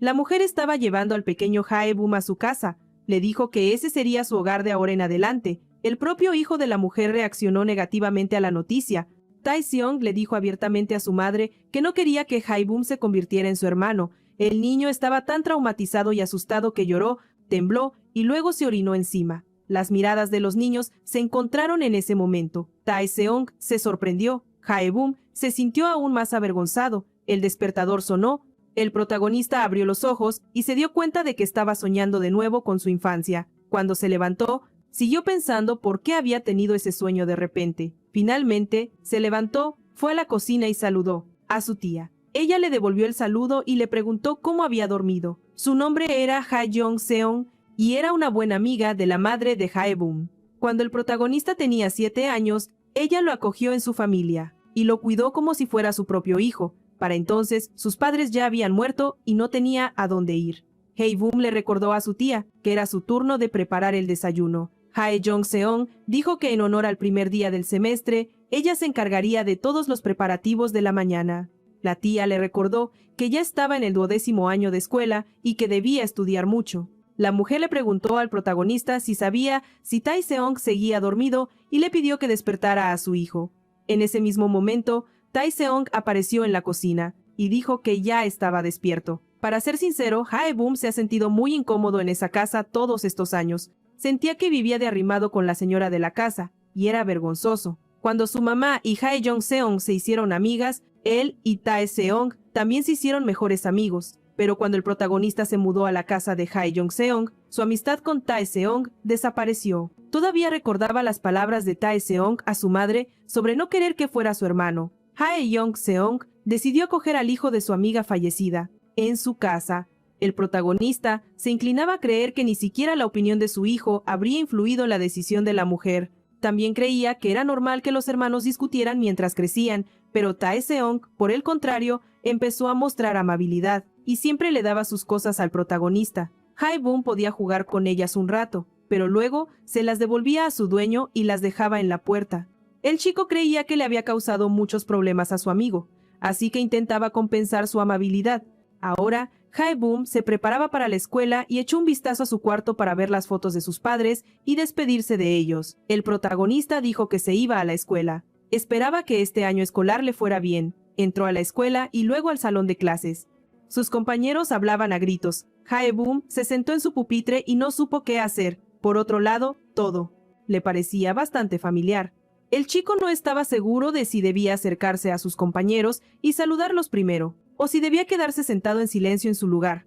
La mujer estaba llevando al pequeño Hae-bum a su casa. Le dijo que ese sería su hogar de ahora en adelante. El propio hijo de la mujer reaccionó negativamente a la noticia. Tae-seong le dijo abiertamente a su madre que no quería que Hae-bum se convirtiera en su hermano. El niño estaba tan traumatizado y asustado que lloró, tembló y luego se orinó encima. Las miradas de los niños se encontraron en ese momento. Tae-seong se sorprendió. Hae-bum se sintió aún más avergonzado. El despertador sonó. El protagonista abrió los ojos y se dio cuenta de que estaba soñando de nuevo con su infancia. Cuando se levantó, siguió pensando por qué había tenido ese sueño de repente. Finalmente, se levantó, fue a la cocina y saludó a su tía. Ella le devolvió el saludo y le preguntó cómo había dormido. Su nombre era Ha Jong-seong y era una buena amiga de la madre de Hae-bum. Cuando el protagonista tenía 7 años, ella lo acogió en su familia y lo cuidó como si fuera su propio hijo. Para entonces, sus padres ya habían muerto y no tenía a dónde ir. Hae-bum le recordó a su tía que era su turno de preparar el desayuno. Hae Jong-seong dijo que en honor al primer día del semestre, ella se encargaría de todos los preparativos de la mañana. La tía le recordó que ya estaba en el 12º año de escuela y que debía estudiar mucho. La mujer le preguntó al protagonista si sabía si Tae-seong seguía dormido y le pidió que despertara a su hijo. En ese mismo momento, Tae-seong apareció en la cocina y dijo que ya estaba despierto. Para ser sincero, Hae-bum se ha sentido muy incómodo en esa casa todos estos años. Sentía que vivía de arrimado con la señora de la casa, y era vergonzoso. Cuando su mamá y Hae Jong-seong se hicieron amigas, él y Tae-seong también se hicieron mejores amigos. Pero cuando el protagonista se mudó a la casa de Hae Jong-seong, su amistad con Tae-seong desapareció. Todavía recordaba las palabras de Tae-seong a su madre sobre no querer que fuera su hermano. Hae Jong-seong decidió acoger al hijo de su amiga fallecida en su casa. El protagonista se inclinaba a creer que ni siquiera la opinión de su hijo habría influido en la decisión de la mujer. También creía que era normal que los hermanos discutieran mientras crecían, pero Tae-seong, por el contrario, empezó a mostrar amabilidad y siempre le daba sus cosas al protagonista. Hae-bum podía jugar con ellas un rato, pero luego se las devolvía a su dueño y las dejaba en la puerta. El chico creía que le había causado muchos problemas a su amigo, así que intentaba compensar su amabilidad. Ahora, Hae-bum se preparaba para la escuela y echó un vistazo a su cuarto para ver las fotos de sus padres y despedirse de ellos. El protagonista dijo que se iba a la escuela. Esperaba que este año escolar le fuera bien. Entró a la escuela y luego al salón de clases. Sus compañeros hablaban a gritos. Hae-bum se sentó en su pupitre y no supo qué hacer. Por otro lado, todo le parecía bastante familiar. El chico no estaba seguro de si debía acercarse a sus compañeros y saludarlos primero, o si debía quedarse sentado en silencio en su lugar.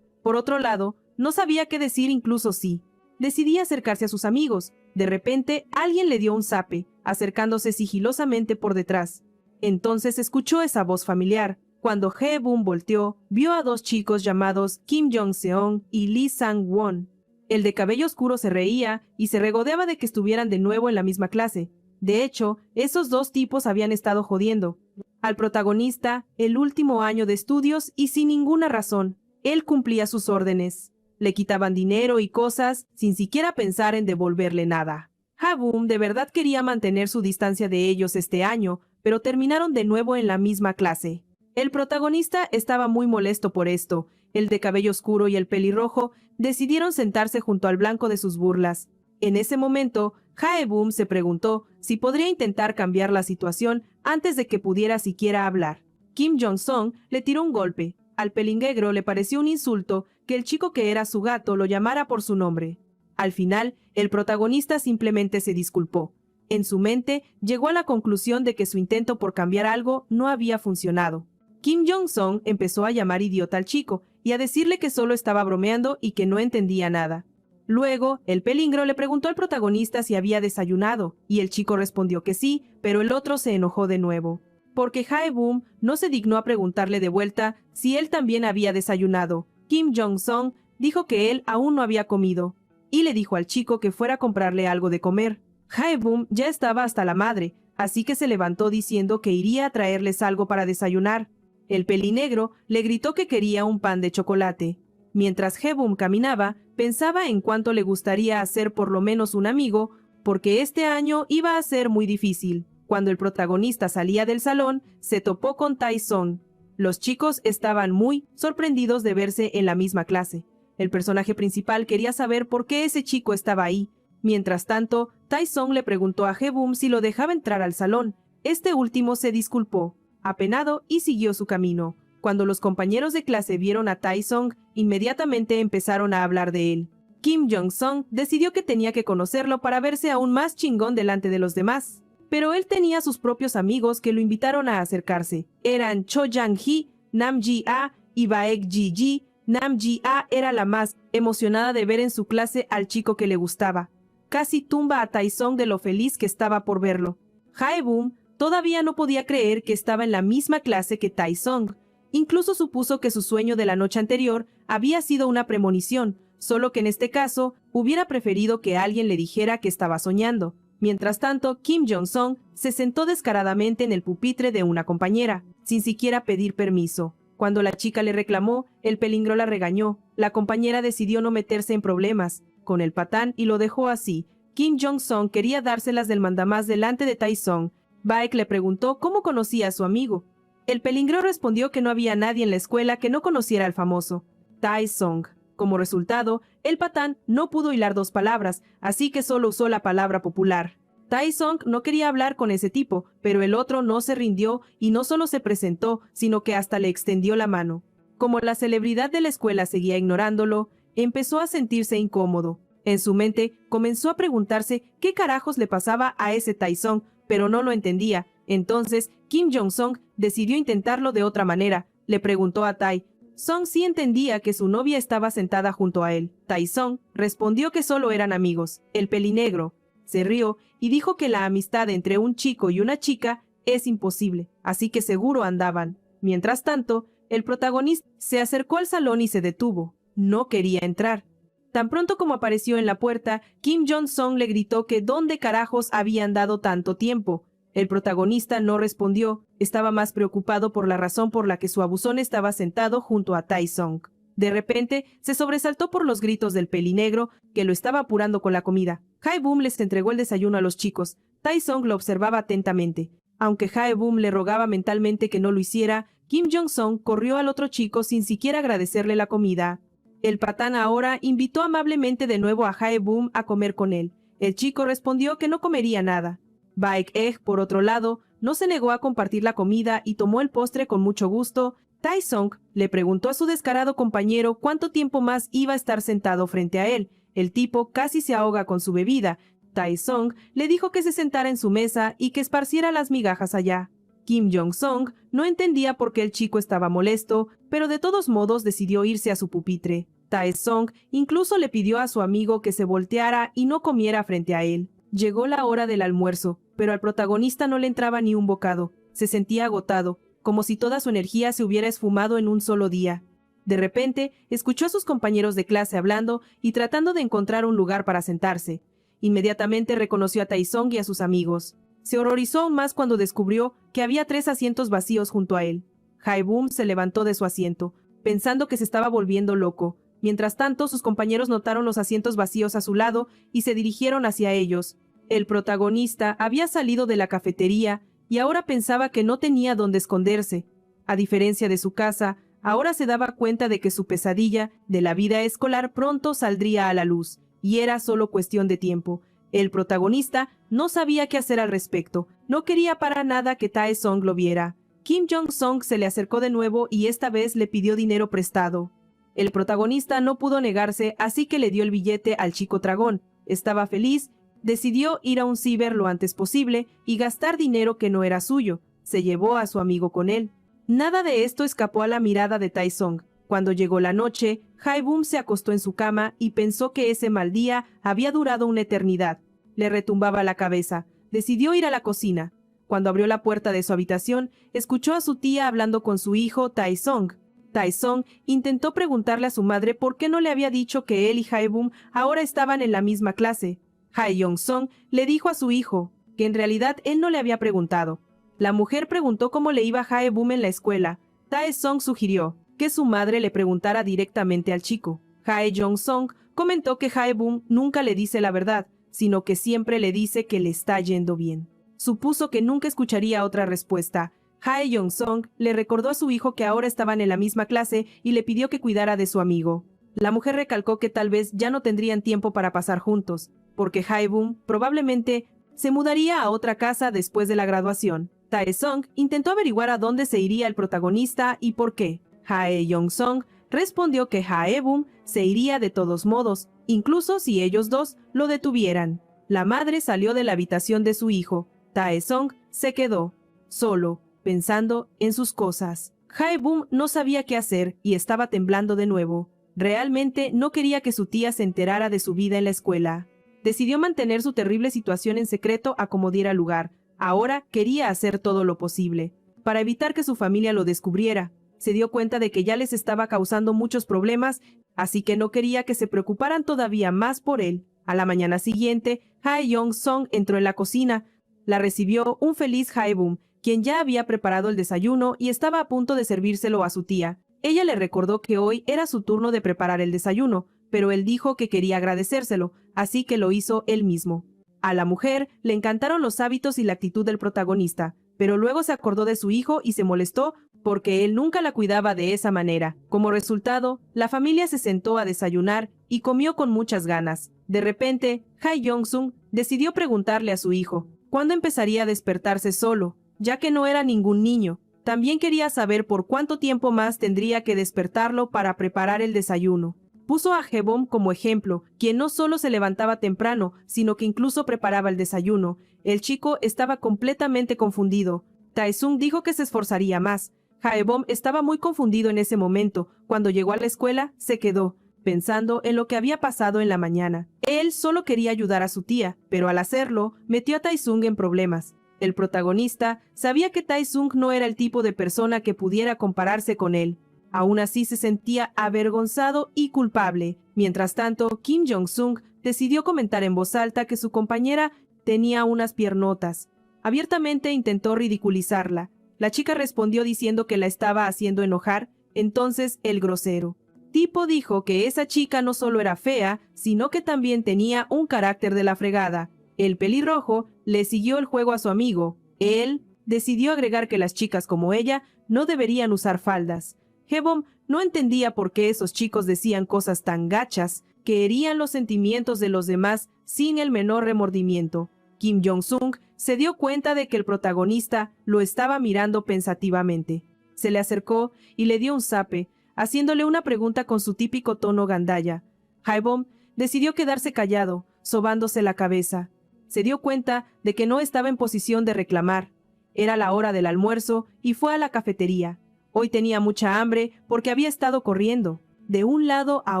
Por otro lado, no sabía qué decir incluso si decidía acercarse a sus amigos. De repente, alguien le dio un zape, acercándose sigilosamente por detrás. Entonces escuchó esa voz familiar. Cuando Hae-bum volteó, vio a 2 chicos llamados Kim Jong-seong y Lee Sang-won. El de cabello oscuro se reía y se regodeaba de que estuvieran de nuevo en la misma clase. De hecho, esos 2 tipos habían estado jodiendo al protagonista el último año de estudios y sin ninguna razón. Él cumplía sus órdenes. Le quitaban dinero y cosas sin siquiera pensar en devolverle nada. Hae-bum de verdad quería mantener su distancia de ellos este año, pero terminaron de nuevo en la misma clase. El protagonista estaba muy molesto por esto. El de cabello oscuro y el pelirrojo decidieron sentarse junto al blanco de sus burlas. En ese momento, Hae-bum se preguntó si podría intentar cambiar la situación antes de que pudiera siquiera hablar. Kim Jong-song le tiró un golpe. Al pelingüegro le pareció un insulto que el chico que era su gato lo llamara por su nombre. Al final, el protagonista simplemente se disculpó. En su mente, llegó a la conclusión de que su intento por cambiar algo no había funcionado. Kim Jong-song empezó a llamar idiota al chico y a decirle que solo estaba bromeando y que no entendía nada. Luego, el pelingro le preguntó al protagonista si había desayunado, y el chico respondió que sí, pero el otro se enojó de nuevo, porque Hae-bum no se dignó a preguntarle de vuelta si él también había desayunado. Kim Jong-song dijo que él aún no había comido, y le dijo al chico que fuera a comprarle algo de comer. Hae-bum ya estaba hasta la madre, así que se levantó diciendo que iría a traerles algo para desayunar. El pelinegro le gritó que quería un pan de chocolate. Mientras Hae-bum caminaba, pensaba en cuánto le gustaría hacer por lo menos un amigo, porque este año iba a ser muy difícil. Cuando el protagonista salía del salón, se topó con Tae-seong. Los chicos estaban muy sorprendidos de verse en la misma clase. El personaje principal quería saber por qué ese chico estaba ahí. Mientras tanto, Tae-sung le preguntó a Hae-bum si lo dejaba entrar al salón. Este último se disculpó, apenado, y siguió su camino. Cuando los compañeros de clase vieron a Tae-sung, inmediatamente empezaron a hablar de él. Kim Jong-sung decidió que tenía que conocerlo para verse aún más chingón delante de los demás. Pero él tenía sus propios amigos que lo invitaron a acercarse. Eran Cho Jang-hee, Nam Ji-ah y Baek Ji-ji. Nam Ji-ah era la más emocionada de ver en su clase al chico que le gustaba. Casi tumba a Tae-sung de lo feliz que estaba por verlo. Hae-bum todavía no podía creer que estaba en la misma clase que Tae-sung. Incluso supuso que su sueño de la noche anterior había sido una premonición, solo que en este caso hubiera preferido que alguien le dijera que estaba soñando. Mientras tanto, Kim Jong-sung se sentó descaradamente en el pupitre de una compañera, sin siquiera pedir permiso. Cuando la chica le reclamó, el pelingro la regañó. La compañera decidió no meterse en problemas con el patán y lo dejó así. Kim Jong-sung quería dárselas del mandamás delante de Tae-sung. Baek le preguntó cómo conocía a su amigo. El pelingro respondió que no había nadie en la escuela que no conociera al famoso Tae-sung. Como resultado, el patán no pudo hilar dos palabras, así que solo usó la palabra popular. Tae-sung no quería hablar con ese tipo, pero el otro no se rindió y no solo se presentó, sino que hasta le extendió la mano. Como la celebridad de la escuela seguía ignorándolo, empezó a sentirse incómodo. En su mente comenzó a preguntarse qué carajos le pasaba a ese Tae-sung, pero no lo entendía. Entonces, Kim Jong-sung decidió intentarlo de otra manera. Le preguntó a Tae-sung si entendía que su novia estaba sentada junto a él. Tae-sung respondió que solo eran amigos. El pelinegro se rió y dijo que la amistad entre un chico y una chica es imposible, así que seguro andaban. Mientras tanto, el protagonista se acercó al salón y se detuvo. No quería entrar. Tan pronto como apareció en la puerta, Kim Jong-sung le gritó que dónde carajos habían dado tanto tiempo. El protagonista no respondió, estaba más preocupado por la razón por la que su abusón estaba sentado junto a Tae-sung. De repente, se sobresaltó por los gritos del pelinegro, que lo estaba apurando con la comida. Hae-bum les entregó el desayuno a los chicos. Tae-sung lo observaba atentamente. Aunque Hae-bum le rogaba mentalmente que no lo hiciera, Kim Jong-sung corrió al otro chico sin siquiera agradecerle la comida. El patán ahora invitó amablemente de nuevo a Hae-bum a comer con él. El chico respondió que no comería nada. Baek, por otro lado, no se negó a compartir la comida y tomó el postre con mucho gusto. Tae-sung le preguntó a su descarado compañero cuánto tiempo más iba a estar sentado frente a él. El tipo casi se ahoga con su bebida. Tae-sung le dijo que se sentara en su mesa y que esparciera las migajas allá. Kim Jong-sung no entendía por qué el chico estaba molesto, pero de todos modos decidió irse a su pupitre. Tae-sung incluso le pidió a su amigo que se volteara y no comiera frente a él. Llegó la hora del almuerzo, pero al protagonista no le entraba ni un bocado. Se sentía agotado, como si toda su energía se hubiera esfumado en un solo día. De repente, escuchó a sus compañeros de clase hablando y tratando de encontrar un lugar para sentarse. Inmediatamente reconoció a Tae-sung y a sus amigos. Se horrorizó aún más cuando descubrió que había 3 asientos vacíos junto a él. Hae-bum se levantó de su asiento, pensando que se estaba volviendo loco. Mientras tanto, sus compañeros notaron los asientos vacíos a su lado y se dirigieron hacia ellos. El protagonista había salido de la cafetería y ahora pensaba que no tenía dónde esconderse. A diferencia de su casa, ahora se daba cuenta de que su pesadilla de la vida escolar pronto saldría a la luz, y era solo cuestión de tiempo. El protagonista no sabía qué hacer al respecto. No quería para nada que Tae-sung lo viera. Kim Jong-sung se le acercó de nuevo y esta vez le pidió dinero prestado. El protagonista no pudo negarse, así que le dio el billete al chico dragón. Estaba feliz, decidió ir a un ciber lo antes posible y gastar dinero que no era suyo. Se llevó a su amigo con él. Nada de esto escapó a la mirada de Tae-sung. Cuando llegó la noche, Hae-bum se acostó en su cama y pensó que ese mal día había durado una eternidad. Le retumbaba la cabeza. Decidió ir a la cocina. Cuando abrió la puerta de su habitación, escuchó a su tía hablando con su hijo Tae-sung. Tae-sung intentó preguntarle a su madre por qué no le había dicho que él y Hae-bum ahora estaban en la misma clase. Hae-yong-sung le dijo a su hijo que en realidad él no le había preguntado. La mujer preguntó cómo le iba a Hae-bum en la escuela. Tae-sung sugirió que su madre le preguntara directamente al chico. Hae-yong-sung comentó que Hae-bum nunca le dice la verdad, sino que siempre le dice que le está yendo bien. Supuso que nunca escucharía otra respuesta. Hae Yong-sung le recordó a su hijo que ahora estaban en la misma clase y le pidió que cuidara de su amigo. La mujer recalcó que tal vez ya no tendrían tiempo para pasar juntos, porque Hae-bum probablemente se mudaría a otra casa después de la graduación. Tae-sung intentó averiguar a dónde se iría el protagonista y por qué. Hae Yong-sung respondió que Hae-bum se iría de todos modos, incluso si ellos dos lo detuvieran. La madre salió de la habitación de su hijo. Tae-sung se quedó solo, pensando en sus cosas. Hae-bum no sabía qué hacer y estaba temblando de nuevo. Realmente no quería que su tía se enterara de su vida en la escuela. Decidió mantener su terrible situación en secreto a como diera lugar. Ahora quería hacer todo lo posible para evitar que su familia lo descubriera. Se dio cuenta de que ya les estaba causando muchos problemas, así que no quería que se preocuparan todavía más por él. A la mañana siguiente, Hae Yong-sung entró en la cocina. La recibió un feliz Hae-bum, quien ya había preparado el desayuno y estaba a punto de servírselo a su tía. Ella le recordó que hoy era su turno de preparar el desayuno, pero él dijo que quería agradecérselo, así que lo hizo él mismo. A la mujer le encantaron los hábitos y la actitud del protagonista, pero luego se acordó de su hijo y se molestó porque él nunca la cuidaba de esa manera. Como resultado, la familia se sentó a desayunar y comió con muchas ganas. De repente, Hae Yong-sung decidió preguntarle a su hijo cuándo empezaría a despertarse solo, ya que no era ningún niño. También quería saber por cuánto tiempo más tendría que despertarlo para preparar el desayuno. Puso a Hae-bum como ejemplo, quien no solo se levantaba temprano, sino que incluso preparaba el desayuno. El chico estaba completamente confundido. Tae-sung dijo que se esforzaría más. Hae-bum estaba muy confundido en ese momento. Cuando llegó a la escuela, se quedó, pensando en lo que había pasado en la mañana. Él solo quería ayudar a su tía, pero al hacerlo, metió a Tae-sung en problemas. El protagonista sabía que Tae-sung no era el tipo de persona que pudiera compararse con él. Aún así se sentía avergonzado y culpable. Mientras tanto, Kim Jong-sung decidió comentar en voz alta que su compañera tenía unas piernotas. Abiertamente intentó ridiculizarla. La chica respondió diciendo que la estaba haciendo enojar. Entonces el grosero tipo dijo que esa chica no solo era fea, sino que también tenía un carácter de la fregada. El pelirrojo le siguió el juego a su amigo. Él decidió agregar que las chicas como ella no deberían usar faldas. Hae-bum no entendía por qué esos chicos decían cosas tan gachas que herían los sentimientos de los demás sin el menor remordimiento. Kim Jong-sung se dio cuenta de que el protagonista lo estaba mirando pensativamente. Se le acercó y le dio un zape, haciéndole una pregunta con su típico tono gandaya. Hae-bum decidió quedarse callado, sobándose la cabeza. Se dio cuenta de que no estaba en posición de reclamar. Era la hora del almuerzo y fue a la cafetería. Hoy tenía mucha hambre porque había estado corriendo de un lado a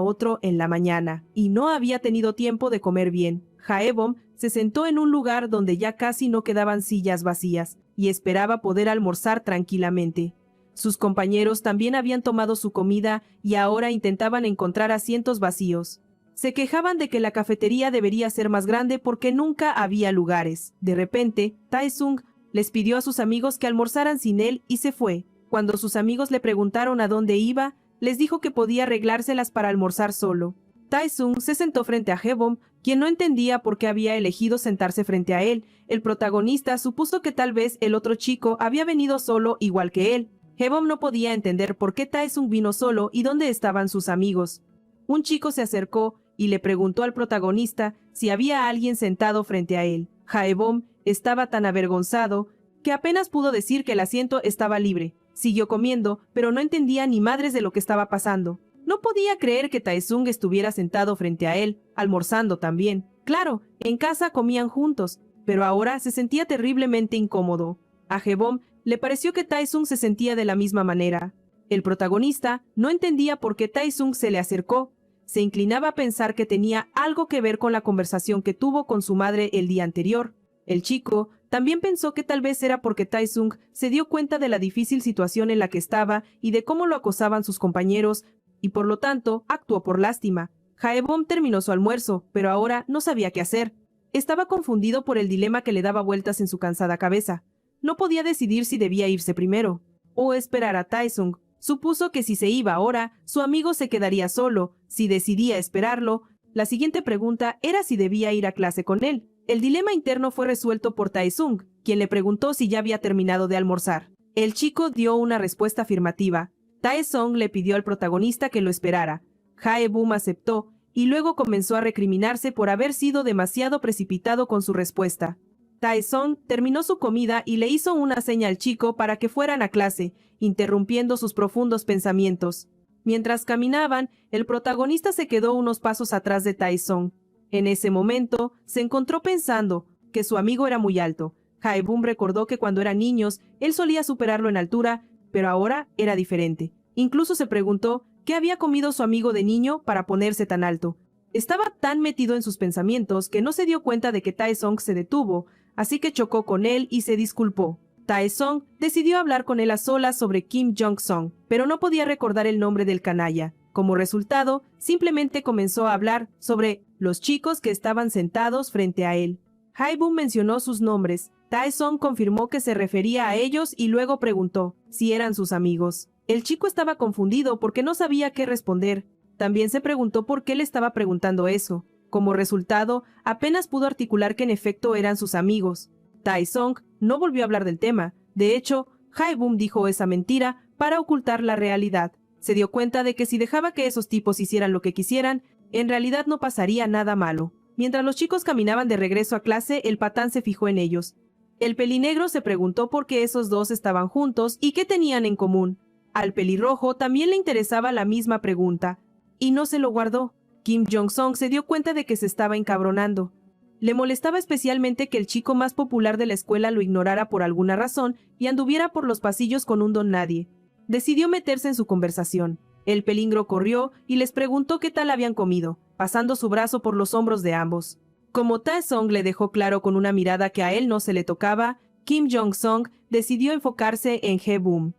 otro en la mañana y no había tenido tiempo de comer bien. Hae-bum se sentó en un lugar donde ya casi no quedaban sillas vacías y esperaba poder almorzar tranquilamente. Sus compañeros también habían tomado su comida y ahora intentaban encontrar asientos vacíos. Se quejaban de que la cafetería debería ser más grande porque nunca había lugares. De repente, Tae-sung les pidió a sus amigos que almorzaran sin él y se fue. Cuando sus amigos le preguntaron a dónde iba, les dijo que podía arreglárselas para almorzar solo. Tae-sung se sentó frente a Hae-bum, quien no entendía por qué había elegido sentarse frente a él. El protagonista supuso que tal vez el otro chico había venido solo igual que él. Hae-bum no podía entender por qué Tae-sung vino solo y dónde estaban sus amigos. Un chico se acercó y le preguntó al protagonista si había alguien sentado frente a él. Hae-bum estaba tan avergonzado que apenas pudo decir que el asiento estaba libre. Siguió comiendo, pero no entendía ni madres de lo que estaba pasando. No podía creer que Tae-sung estuviera sentado frente a él, almorzando también. Claro, en casa comían juntos, pero ahora se sentía terriblemente incómodo. A Hae-bum le pareció que Tae-sung se sentía de la misma manera. El protagonista no entendía por qué Tae-sung se le acercó. Se inclinaba a pensar que tenía algo que ver con la conversación que tuvo con su madre el día anterior. El chico también pensó que tal vez era porque Tae-sung se dio cuenta de la difícil situación en la que estaba y de cómo lo acosaban sus compañeros, y por lo tanto actuó por lástima. Hae-bum terminó su almuerzo, pero ahora no sabía qué hacer. Estaba confundido por el dilema que le daba vueltas en su cansada cabeza. No podía decidir si debía irse primero o esperar a Tae-sung. Supuso que si se iba ahora, su amigo se quedaría solo. Si decidía esperarlo, la siguiente pregunta era si debía ir a clase con él. El dilema interno fue resuelto por Tae-sung, quien le preguntó si ya había terminado de almorzar. El chico dio una respuesta afirmativa. Taesong le pidió al protagonista que lo esperara. Hae-bum aceptó y luego comenzó a recriminarse por haber sido demasiado precipitado con su respuesta. Taesong terminó su comida y le hizo una seña al chico para que fueran a clase, interrumpiendo sus profundos pensamientos. Mientras caminaban, el protagonista se quedó unos pasos atrás de Taesong. En ese momento, se encontró pensando que su amigo era muy alto. Hae-bum recordó que cuando eran niños, él solía superarlo en altura, pero ahora era diferente. Incluso se preguntó qué había comido su amigo de niño para ponerse tan alto. Estaba tan metido en sus pensamientos que no se dio cuenta de que Taesong se detuvo, así que chocó con él y se disculpó. Taesong decidió hablar con él a solas sobre Kim Jong-sung, pero no podía recordar el nombre del canalla. Como resultado, simplemente comenzó a hablar sobre los chicos que estaban sentados frente a él. Hae-bum mencionó sus nombres. Taesong confirmó que se refería a ellos y luego preguntó si eran sus amigos. El chico estaba confundido porque no sabía qué responder. También se preguntó por qué le estaba preguntando eso. Como resultado, apenas pudo articular que en efecto eran sus amigos. Taesong no volvió a hablar del tema. De hecho, Hae-bum dijo esa mentira para ocultar la realidad. Se dio cuenta de que si dejaba que esos tipos hicieran lo que quisieran, en realidad no pasaría nada malo. Mientras los chicos caminaban de regreso a clase, el patán se fijó en ellos. El pelinegro se preguntó por qué esos dos estaban juntos y qué tenían en común. Al pelirrojo también le interesaba la misma pregunta, y no se lo guardó. Kim Jong-sung se dio cuenta de que se estaba encabronando. Le molestaba especialmente que el chico más popular de la escuela lo ignorara por alguna razón y anduviera por los pasillos con un don nadie. Decidió meterse en su conversación. El pelingro corrió y les preguntó qué tal habían comido, pasando su brazo por los hombros de ambos. Como Taesong le dejó claro con una mirada que a él no se le tocaba, Kim Jong-sung decidió enfocarse en Hae-bum.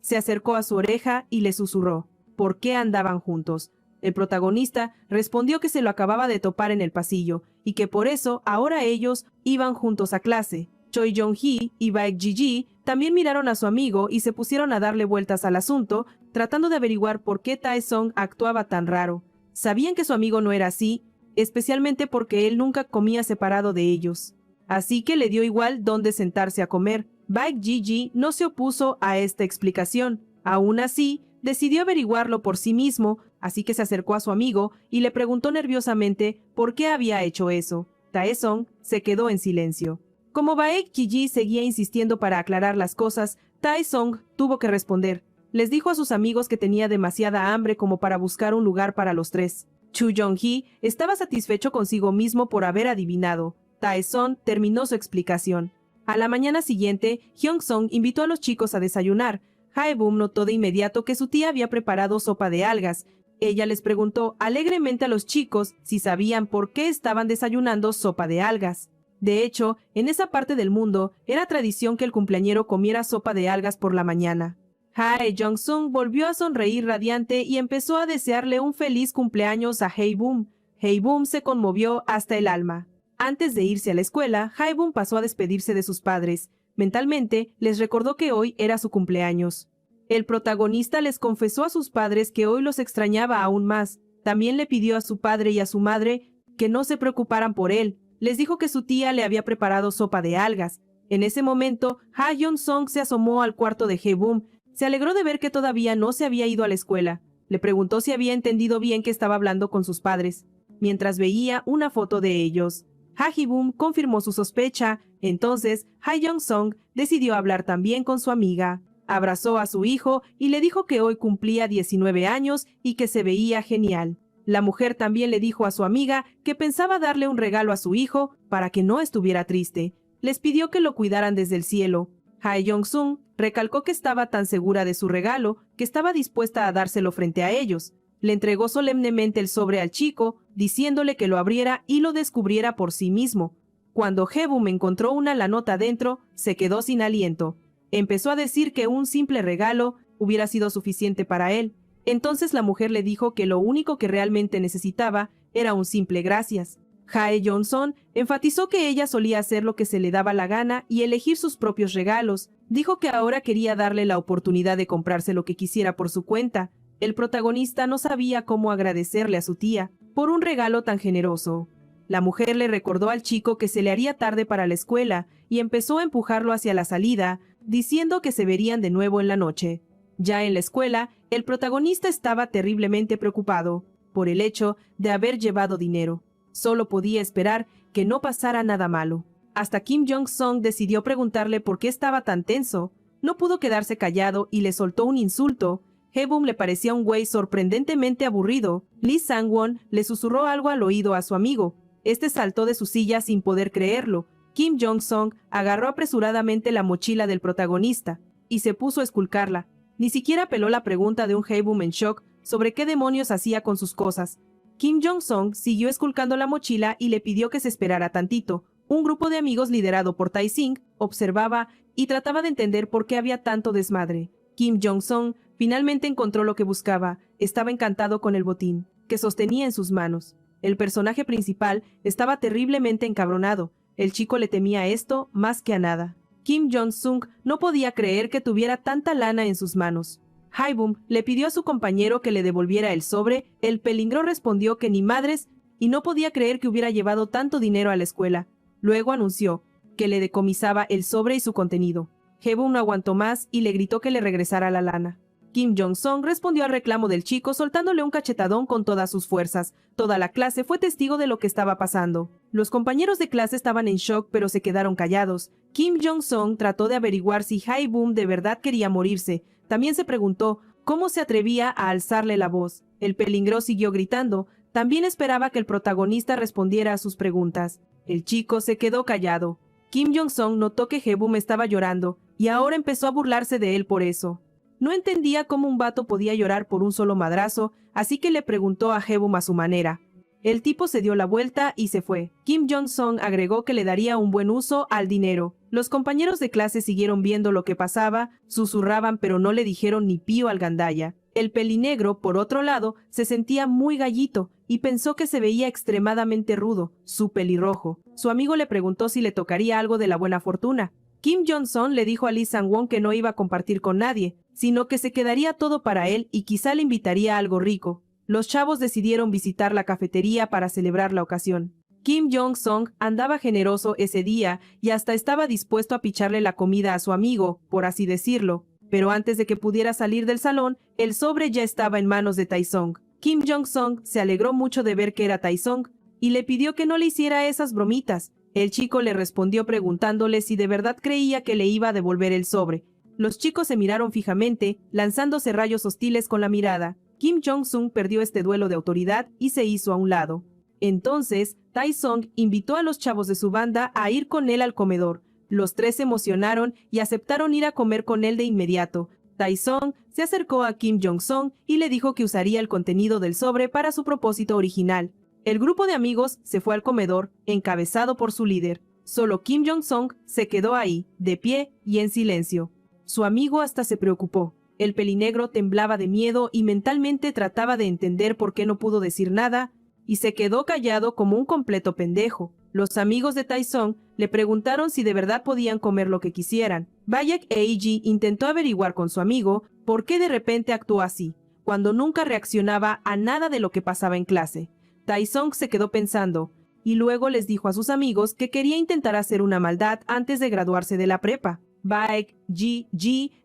Se acercó a su oreja y le susurró, ¿por qué andaban juntos? El protagonista respondió que se lo acababa de topar en el pasillo y que por eso ahora ellos iban juntos a clase. Choi Jong-hee y Baek Ji-ji también miraron a su amigo y se pusieron a darle vueltas al asunto, tratando de averiguar por qué Taesong actuaba tan raro. Sabían que su amigo no era así, especialmente porque él nunca comía separado de ellos. Así que le dio igual dónde sentarse a comer. Baek Ji-ji no se opuso a esta explicación. Aún así, decidió averiguarlo por sí mismo, así que se acercó a su amigo y le preguntó nerviosamente por qué había hecho eso. Taesong se quedó en silencio. Como Baek Ji-ji seguía insistiendo para aclarar las cosas, Taesong tuvo que responder. Les dijo a sus amigos que tenía demasiada hambre como para buscar un lugar para los tres. Chu Jong-hee estaba satisfecho consigo mismo por haber adivinado. Taesong terminó su explicación. A la mañana siguiente, Hyung-sung invitó a los chicos a desayunar. Hae-bum notó de inmediato que su tía había preparado sopa de algas. Ella les preguntó alegremente a los chicos si sabían por qué estaban desayunando sopa de algas. De hecho, en esa parte del mundo era tradición que el cumpleañero comiera sopa de algas por la mañana. Hae Jong-sung volvió a sonreír radiante y empezó a desearle un feliz cumpleaños a Hae-bum. Hae-bum se conmovió hasta el alma. Antes de irse a la escuela, Hae-bum pasó a despedirse de sus padres. Mentalmente, les recordó que hoy era su cumpleaños. El protagonista les confesó a sus padres que hoy los extrañaba aún más. También le pidió a su padre y a su madre que no se preocuparan por él. Les dijo que su tía le había preparado sopa de algas. En ese momento, Ha Yeon-sung se asomó al cuarto de Hae-bum. Se alegró de ver que todavía no se había ido a la escuela. Le preguntó si había entendido bien que estaba hablando con sus padres, mientras veía una foto de ellos. Ha Ji-bum confirmó su sospecha. Entonces, Ha Yeon-sung decidió hablar también con su amiga. Abrazó a su hijo y le dijo que hoy cumplía 19 años y que se veía genial. La mujer también le dijo a su amiga que pensaba darle un regalo a su hijo para que no estuviera triste. Les pidió que lo cuidaran desde el cielo. Ha Yeon-sung recalcó que estaba tan segura de su regalo que estaba dispuesta a dárselo frente a ellos. Le entregó solemnemente el sobre al chico, diciéndole que lo abriera y lo descubriera por sí mismo. Cuando Hae-bum encontró una la nota dentro, se quedó sin aliento. Empezó a decir que un simple regalo hubiera sido suficiente para él. Entonces la mujer le dijo que lo único que realmente necesitaba era un simple gracias. Hae Yeon-sung enfatizó que ella solía hacer lo que se le daba la gana y elegir sus propios regalos. Dijo que ahora quería darle la oportunidad de comprarse lo que quisiera por su cuenta. El protagonista no sabía cómo agradecerle a su tía por un regalo tan generoso. La mujer le recordó al chico que se le haría tarde para la escuela y empezó a empujarlo hacia la salida. diciendo que se verían de nuevo en la noche. Ya en la escuela, el protagonista estaba terriblemente preocupado por el hecho de haber llevado dinero. Solo podía esperar que no pasara nada malo. Hasta Kim Jong-sung decidió preguntarle por qué estaba tan tenso. No pudo quedarse callado y le soltó un insulto. Hae-bum le parecía un güey sorprendentemente aburrido. Lee Sang-won le susurró algo al oído a su amigo. Este saltó de su silla sin poder creerlo. Kim Jong-sung agarró apresuradamente la mochila del protagonista y se puso a esculcarla. Ni siquiera peló la pregunta de un Hae-bum en shock sobre qué demonios hacía con sus cosas. Kim Jong-sung siguió esculcando la mochila y le pidió que se esperara tantito. Un grupo de amigos liderado por Tae-sing observaba y trataba de entender por qué había tanto desmadre. Kim Jong-sung finalmente encontró lo que buscaba. Estaba encantado con el botín que sostenía en sus manos. El personaje principal estaba terriblemente encabronado. El chico le temía esto más que a nada. Kim Jong-sung no podía creer que tuviera tanta lana en sus manos. Hae-bum le pidió a su compañero que le devolviera el sobre. El pelingro respondió que ni madres y no podía creer que hubiera llevado tanto dinero a la escuela. Luego anunció que le decomisaba el sobre y su contenido. Hae-bum no aguantó más y le gritó que le regresara la lana. Kim Jong-sung respondió al reclamo del chico soltándole un cachetadón con todas sus fuerzas. Toda la clase fue testigo de lo que estaba pasando. Los compañeros de clase estaban en shock pero se quedaron callados. Kim Jong-sung trató de averiguar si Hae-bum de verdad quería morirse. También se preguntó cómo se atrevía a alzarle la voz. El pelingro siguió gritando. También esperaba que el protagonista respondiera a sus preguntas. El chico se quedó callado. Kim Jong-sung notó que Hae-bum estaba llorando y ahora empezó a burlarse de él por eso. No entendía cómo un vato podía llorar por un solo madrazo, así que le preguntó a Hae-bum a su manera. El tipo se dio la vuelta y se fue. Kim Jong-sung agregó que le daría un buen uso al dinero. Los compañeros de clase siguieron viendo lo que pasaba, susurraban pero no le dijeron ni pío al gandaya. El pelinegro, por otro lado, se sentía muy gallito y pensó que se veía extremadamente rudo, su pelirrojo. Su amigo le preguntó si le tocaría algo de la buena fortuna. Kim Jong-sung le dijo a Lee Sang-won que no iba a compartir con nadie, sino que se quedaría todo para él y quizá le invitaría a algo rico. Los chavos decidieron visitar la cafetería para celebrar la ocasión. Kim Jong-sung andaba generoso ese día y hasta estaba dispuesto a picharle la comida a su amigo, por así decirlo. Pero antes de que pudiera salir del salón, el sobre ya estaba en manos de Tae-sung. Kim Jong-sung se alegró mucho de ver que era Tae-sung y le pidió que no le hiciera esas bromitas. El chico le respondió preguntándole si de verdad creía que le iba a devolver el sobre. Los chicos se miraron fijamente, lanzándose rayos hostiles con la mirada. Kim Jong-sung perdió este duelo de autoridad y se hizo a un lado. Entonces, Tae-sung invitó a los chavos de su banda a ir con él al comedor. Los tres se emocionaron y aceptaron ir a comer con él de inmediato. Tae-sung se acercó a Kim Jong-sung y le dijo que usaría el contenido del sobre para su propósito original. El grupo de amigos se fue al comedor, encabezado por su líder. Solo Kim Jong-sung se quedó ahí, de pie y en silencio. Su amigo hasta se preocupó. El pelinegro temblaba de miedo y mentalmente trataba de entender por qué no pudo decir nada, y se quedó callado como un completo pendejo. Los amigos de Tae-sung le preguntaron si de verdad podían comer lo que quisieran. Baek Eiji intentó averiguar con su amigo por qué de repente actuó así, cuando nunca reaccionaba a nada de lo que pasaba en clase. Tae-sung se quedó pensando, y luego les dijo a sus amigos que quería intentar hacer una maldad antes de graduarse de la prepa. Baek Ji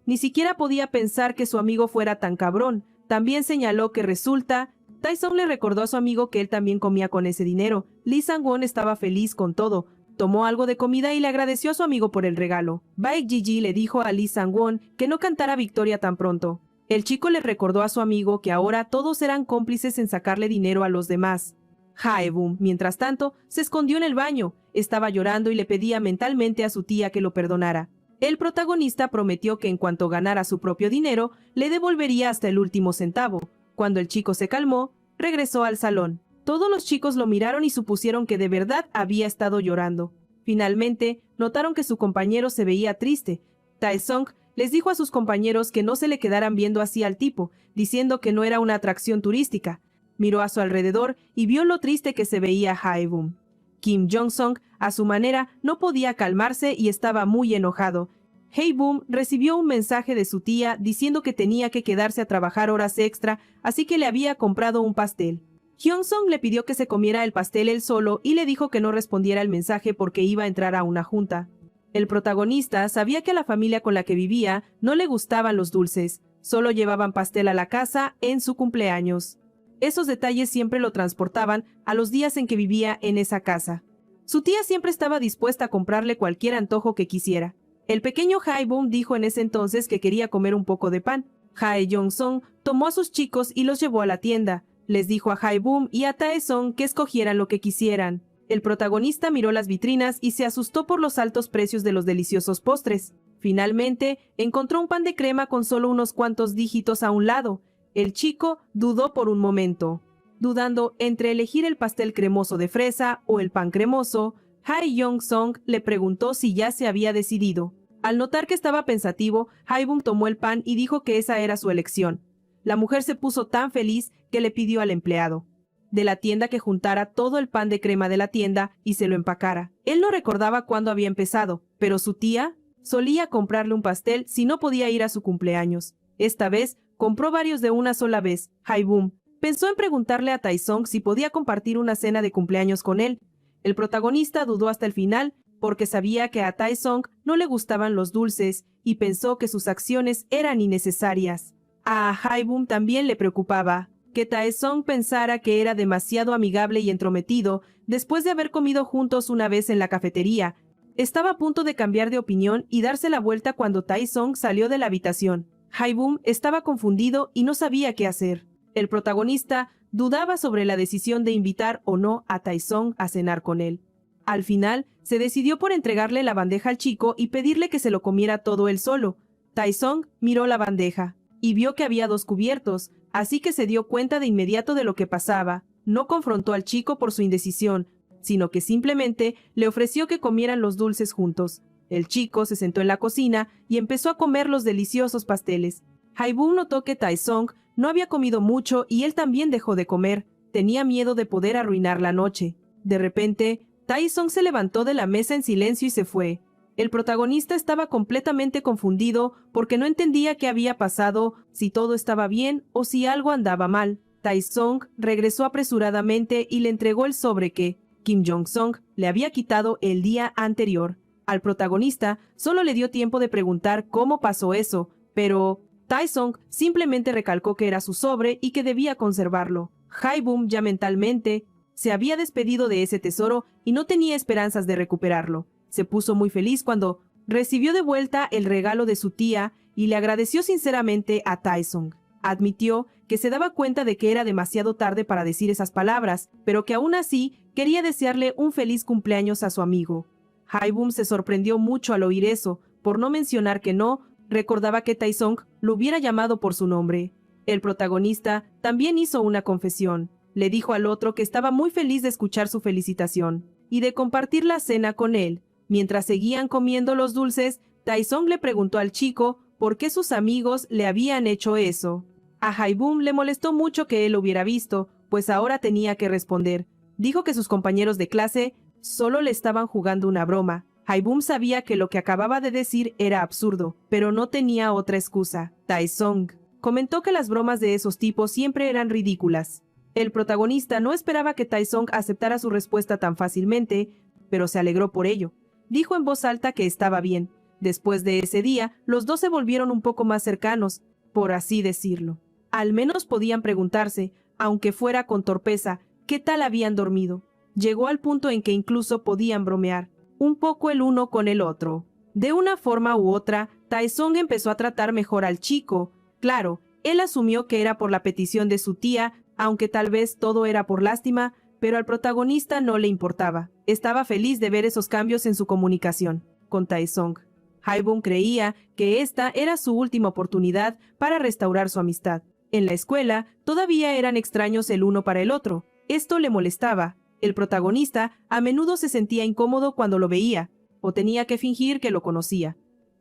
ni siquiera podía pensar que su amigo fuera tan cabrón. También señaló que Tae-sung le recordó a su amigo que él también comía con ese dinero. Lee Sang-won estaba feliz con todo. Tomó algo de comida y le agradeció a su amigo por el regalo. Baek Ji le dijo a Lee Sang-won que no cantara victoria tan pronto. El chico le recordó a su amigo que ahora todos eran cómplices en sacarle dinero a los demás. Hae-bum, mientras tanto, se escondió en el baño. Estaba llorando y le pedía mentalmente a su tía que lo perdonara. El protagonista prometió que en cuanto ganara su propio dinero, le devolvería hasta el último centavo. Cuando el chico se calmó, regresó al salón. Todos los chicos lo miraron y supusieron que de verdad había estado llorando. Finalmente, notaron que su compañero se veía triste. Tae-sung les dijo a sus compañeros que no se le quedaran viendo así al tipo, diciendo que no era una atracción turística. Miró a su alrededor y vio lo triste que se veía Hae-bum. Kim Jong-sung, a su manera, no podía calmarse y estaba muy enojado. Hae-bum recibió un mensaje de su tía diciendo que tenía que quedarse a trabajar horas extra, así que le había comprado un pastel. Hyun-sung le pidió que se comiera el pastel él solo y le dijo que no respondiera el mensaje porque iba a entrar a una junta. El protagonista sabía que a la familia con la que vivía no le gustaban los dulces, solo llevaban pastel a la casa en su cumpleaños. Esos detalles siempre lo transportaban a los días en que vivía en esa casa. Su tía siempre estaba dispuesta a comprarle cualquier antojo que quisiera. El pequeño Hae-bum dijo en ese entonces que quería comer un poco de pan. Hae-jong-sung tomó a sus chicos y los llevó a la tienda. Les dijo a Hae-bum y a Tae-sung que escogieran lo que quisieran. El protagonista miró las vitrinas y se asustó por los altos precios de los deliciosos postres. Finalmente, encontró un pan de crema con solo unos cuantos dígitos a un lado. El chico dudó por un momento. Dudando entre elegir el pastel cremoso de fresa o el pan cremoso, Hae-jong-sung le preguntó si ya se había decidido. Al notar que estaba pensativo, Hae-bum tomó el pan y dijo que esa era su elección. La mujer se puso tan feliz que le pidió al empleado de la tienda que juntara todo el pan de crema de la tienda y se lo empacara. Él no recordaba cuándo había empezado, pero su tía solía comprarle un pastel si no podía ir a su cumpleaños. Esta vez compró varios de una sola vez. Hae-bum pensó en preguntarle a Tae-sung si podía compartir una cena de cumpleaños con él. El protagonista dudó hasta el final porque sabía que a Tae-sung no le gustaban los dulces y pensó que sus acciones eran innecesarias. A Hae-bum también le preocupaba que Tae-sung pensara que era demasiado amigable y entrometido después de haber comido juntos una vez en la cafetería. Estaba a punto de cambiar de opinión y darse la vuelta cuando Tae-sung salió de la habitación. Hae-bum estaba confundido y no sabía qué hacer. El protagonista dudaba sobre la decisión de invitar o no a Tae-sung a cenar con él. Al final, se decidió por entregarle la bandeja al chico y pedirle que se lo comiera todo él solo. Tae-sung miró la bandeja y vio que había 2 cubiertos, así que se dio cuenta de inmediato de lo que pasaba. No confrontó al chico por su indecisión, sino que simplemente le ofreció que comieran los dulces juntos. El chico se sentó en la cocina y empezó a comer los deliciosos pasteles. Hae-bum notó que Tae-sung no había comido mucho y él también dejó de comer. Tenía miedo de poder arruinar la noche. De repente, Tae-sung se levantó de la mesa en silencio y se fue. El protagonista estaba completamente confundido porque no entendía qué había pasado, si todo estaba bien o si algo andaba mal. Tae-sung regresó apresuradamente y le entregó el sobre que Kim Jong-sung le había quitado el día anterior. Al protagonista solo le dio tiempo de preguntar cómo pasó eso, pero Tae-sung simplemente recalcó que era su sobre y que debía conservarlo. Hae-bum ya mentalmente se había despedido de ese tesoro y no tenía esperanzas de recuperarlo. Se puso muy feliz cuando recibió de vuelta el regalo de su tía y le agradeció sinceramente a Tae-sung. Admitió que se daba cuenta de que era demasiado tarde para decir esas palabras, pero que aún así quería desearle un feliz cumpleaños a su amigo. Hae-bum se sorprendió mucho al oír eso, por no mencionar que no recordaba que Tae-sung lo hubiera llamado por su nombre. El protagonista también hizo una confesión. Le dijo al otro que estaba muy feliz de escuchar su felicitación y de compartir la cena con él. Mientras seguían comiendo los dulces, Tae-sung le preguntó al chico por qué sus amigos le habían hecho eso. A Hae-bum le molestó mucho que él lo hubiera visto, pues ahora tenía que responder. Dijo que sus compañeros de clase solo le estaban jugando una broma. Hae-bum sabía que lo que acababa de decir era absurdo, pero no tenía otra excusa. Tae-sung comentó que las bromas de esos tipos siempre eran ridículas. El protagonista no esperaba que Tae-sung aceptara su respuesta tan fácilmente, pero se alegró por ello. Dijo en voz alta que estaba bien. Después de ese día, los dos se volvieron un poco más cercanos, por así decirlo. Al menos podían preguntarse, aunque fuera con torpeza, qué tal habían dormido. Llegó al punto en que incluso podían bromear, un poco el uno con el otro. De una forma u otra, Tae-sung empezó a tratar mejor al chico. Claro, él asumió que era por la petición de su tía, aunque tal vez todo era por lástima, pero al protagonista no le importaba. Estaba feliz de ver esos cambios en su comunicación con Tae-sung. Hae-bum creía que esta era su última oportunidad para restaurar su amistad. En la escuela, todavía eran extraños el uno para el otro. Esto le molestaba. El protagonista a menudo se sentía incómodo cuando lo veía, o tenía que fingir que lo conocía.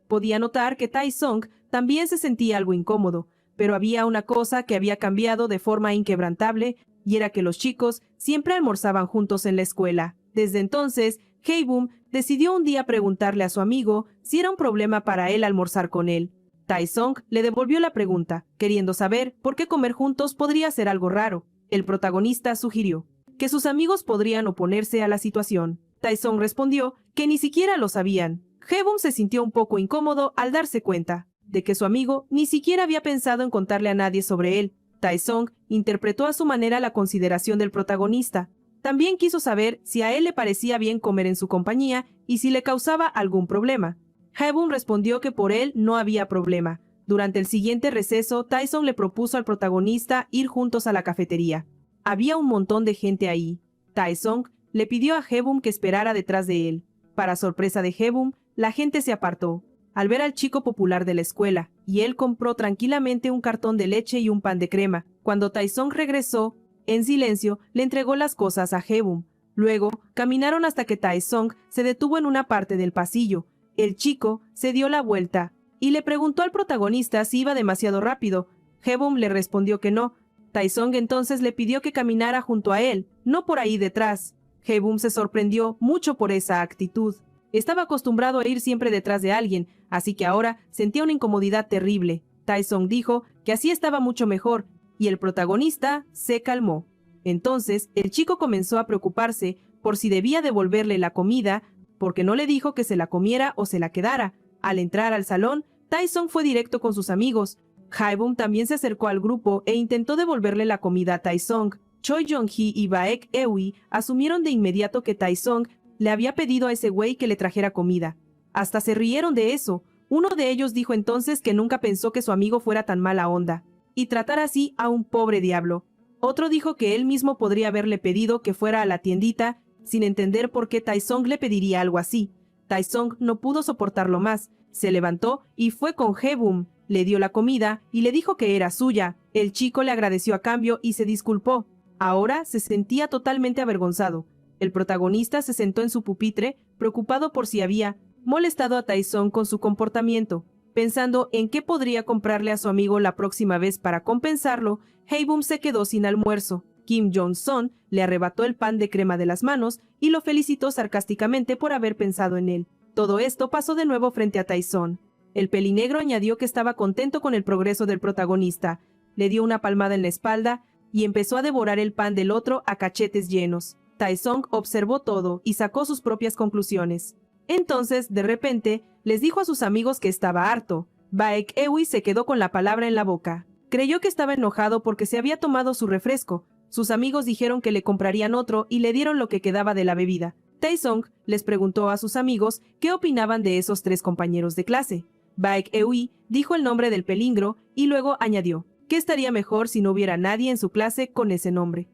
Podía notar que Tae-sung también se sentía algo incómodo, pero había una cosa que había cambiado de forma inquebrantable, y era que los chicos siempre almorzaban juntos en la escuela. Desde entonces, Hae-bum decidió un día preguntarle a su amigo si era un problema para él almorzar con él. Tae-sung le devolvió la pregunta, queriendo saber por qué comer juntos podría ser algo raro. El protagonista sugirió que sus amigos podrían oponerse a la situación. Tae-sung respondió que ni siquiera lo sabían. Hye-bum se sintió un poco incómodo al darse cuenta de que su amigo ni siquiera había pensado en contarle a nadie sobre él. Taesung interpretó a su manera la consideración del protagonista. También quiso saber si a él le parecía bien comer en su compañía y si le causaba algún problema. Hye-bum respondió que por él no había problema. Durante el siguiente receso, Taesung le propuso al protagonista ir juntos a la cafetería. Había un montón de gente ahí. Taesung le pidió a Hye-bum que esperara detrás de él. Para sorpresa de Hye-bum, la gente se apartó al ver al chico popular de la escuela, y él compró tranquilamente un cartón de leche y un pan de crema. Cuando Taesung regresó, en silencio, le entregó las cosas a Hye-bum. Luego, caminaron hasta que Taesung se detuvo en una parte del pasillo. El chico se dio la vuelta y le preguntó al protagonista si iba demasiado rápido. Hye-bum le respondió que no. Taesung entonces le pidió que caminara junto a él, no por ahí detrás. Hye-bum se sorprendió mucho por esa actitud. Estaba acostumbrado a ir siempre detrás de alguien, así que ahora sentía una incomodidad terrible. Taesung dijo que así estaba mucho mejor, y el protagonista se calmó. Entonces, el chico comenzó a preocuparse por si debía devolverle la comida, porque no le dijo que se la comiera o se la quedara. Al entrar al salón, Taesung fue directo con sus amigos. Hye-bum también se acercó al grupo e intentó devolverle la comida a Taesung. Choi Jong-hee y Baek Eui asumieron de inmediato que Taesung le había pedido a ese güey que le trajera comida. Hasta se rieron de eso. Uno de ellos dijo entonces que nunca pensó que su amigo fuera tan mala onda y tratar así a un pobre diablo. Otro dijo que él mismo podría haberle pedido que fuera a la tiendita sin entender por qué Taesung le pediría algo así. Taesung no pudo soportarlo más. Se levantó y fue con Hye-bum. Le dio la comida y le dijo que era suya. El chico le agradeció a cambio y se disculpó. Ahora se sentía totalmente avergonzado. El protagonista se sentó en su pupitre, preocupado por si había molestado a Taesung con su comportamiento. Pensando en qué podría comprarle a su amigo la próxima vez para compensarlo, Hye-bum se quedó sin almuerzo. Kim Jong-son le arrebató el pan de crema de las manos y lo felicitó sarcásticamente por haber pensado en él. Todo esto pasó de nuevo frente a Taesung. El pelinegro añadió que estaba contento con el progreso del protagonista. Le dio una palmada en la espalda y empezó a devorar el pan del otro a cachetes llenos. Taesung observó todo y sacó sus propias conclusiones. Entonces, de repente, les dijo a sus amigos que estaba harto. Baek Eui se quedó con la palabra en la boca. Creyó que estaba enojado porque se había tomado su refresco. Sus amigos dijeron que le comprarían otro y le dieron lo que quedaba de la bebida. Taesung les preguntó a sus amigos qué opinaban de esos tres compañeros de clase. Baek Eui dijo el nombre del pelingro y luego añadió que estaría mejor si no hubiera nadie en su clase con ese nombre.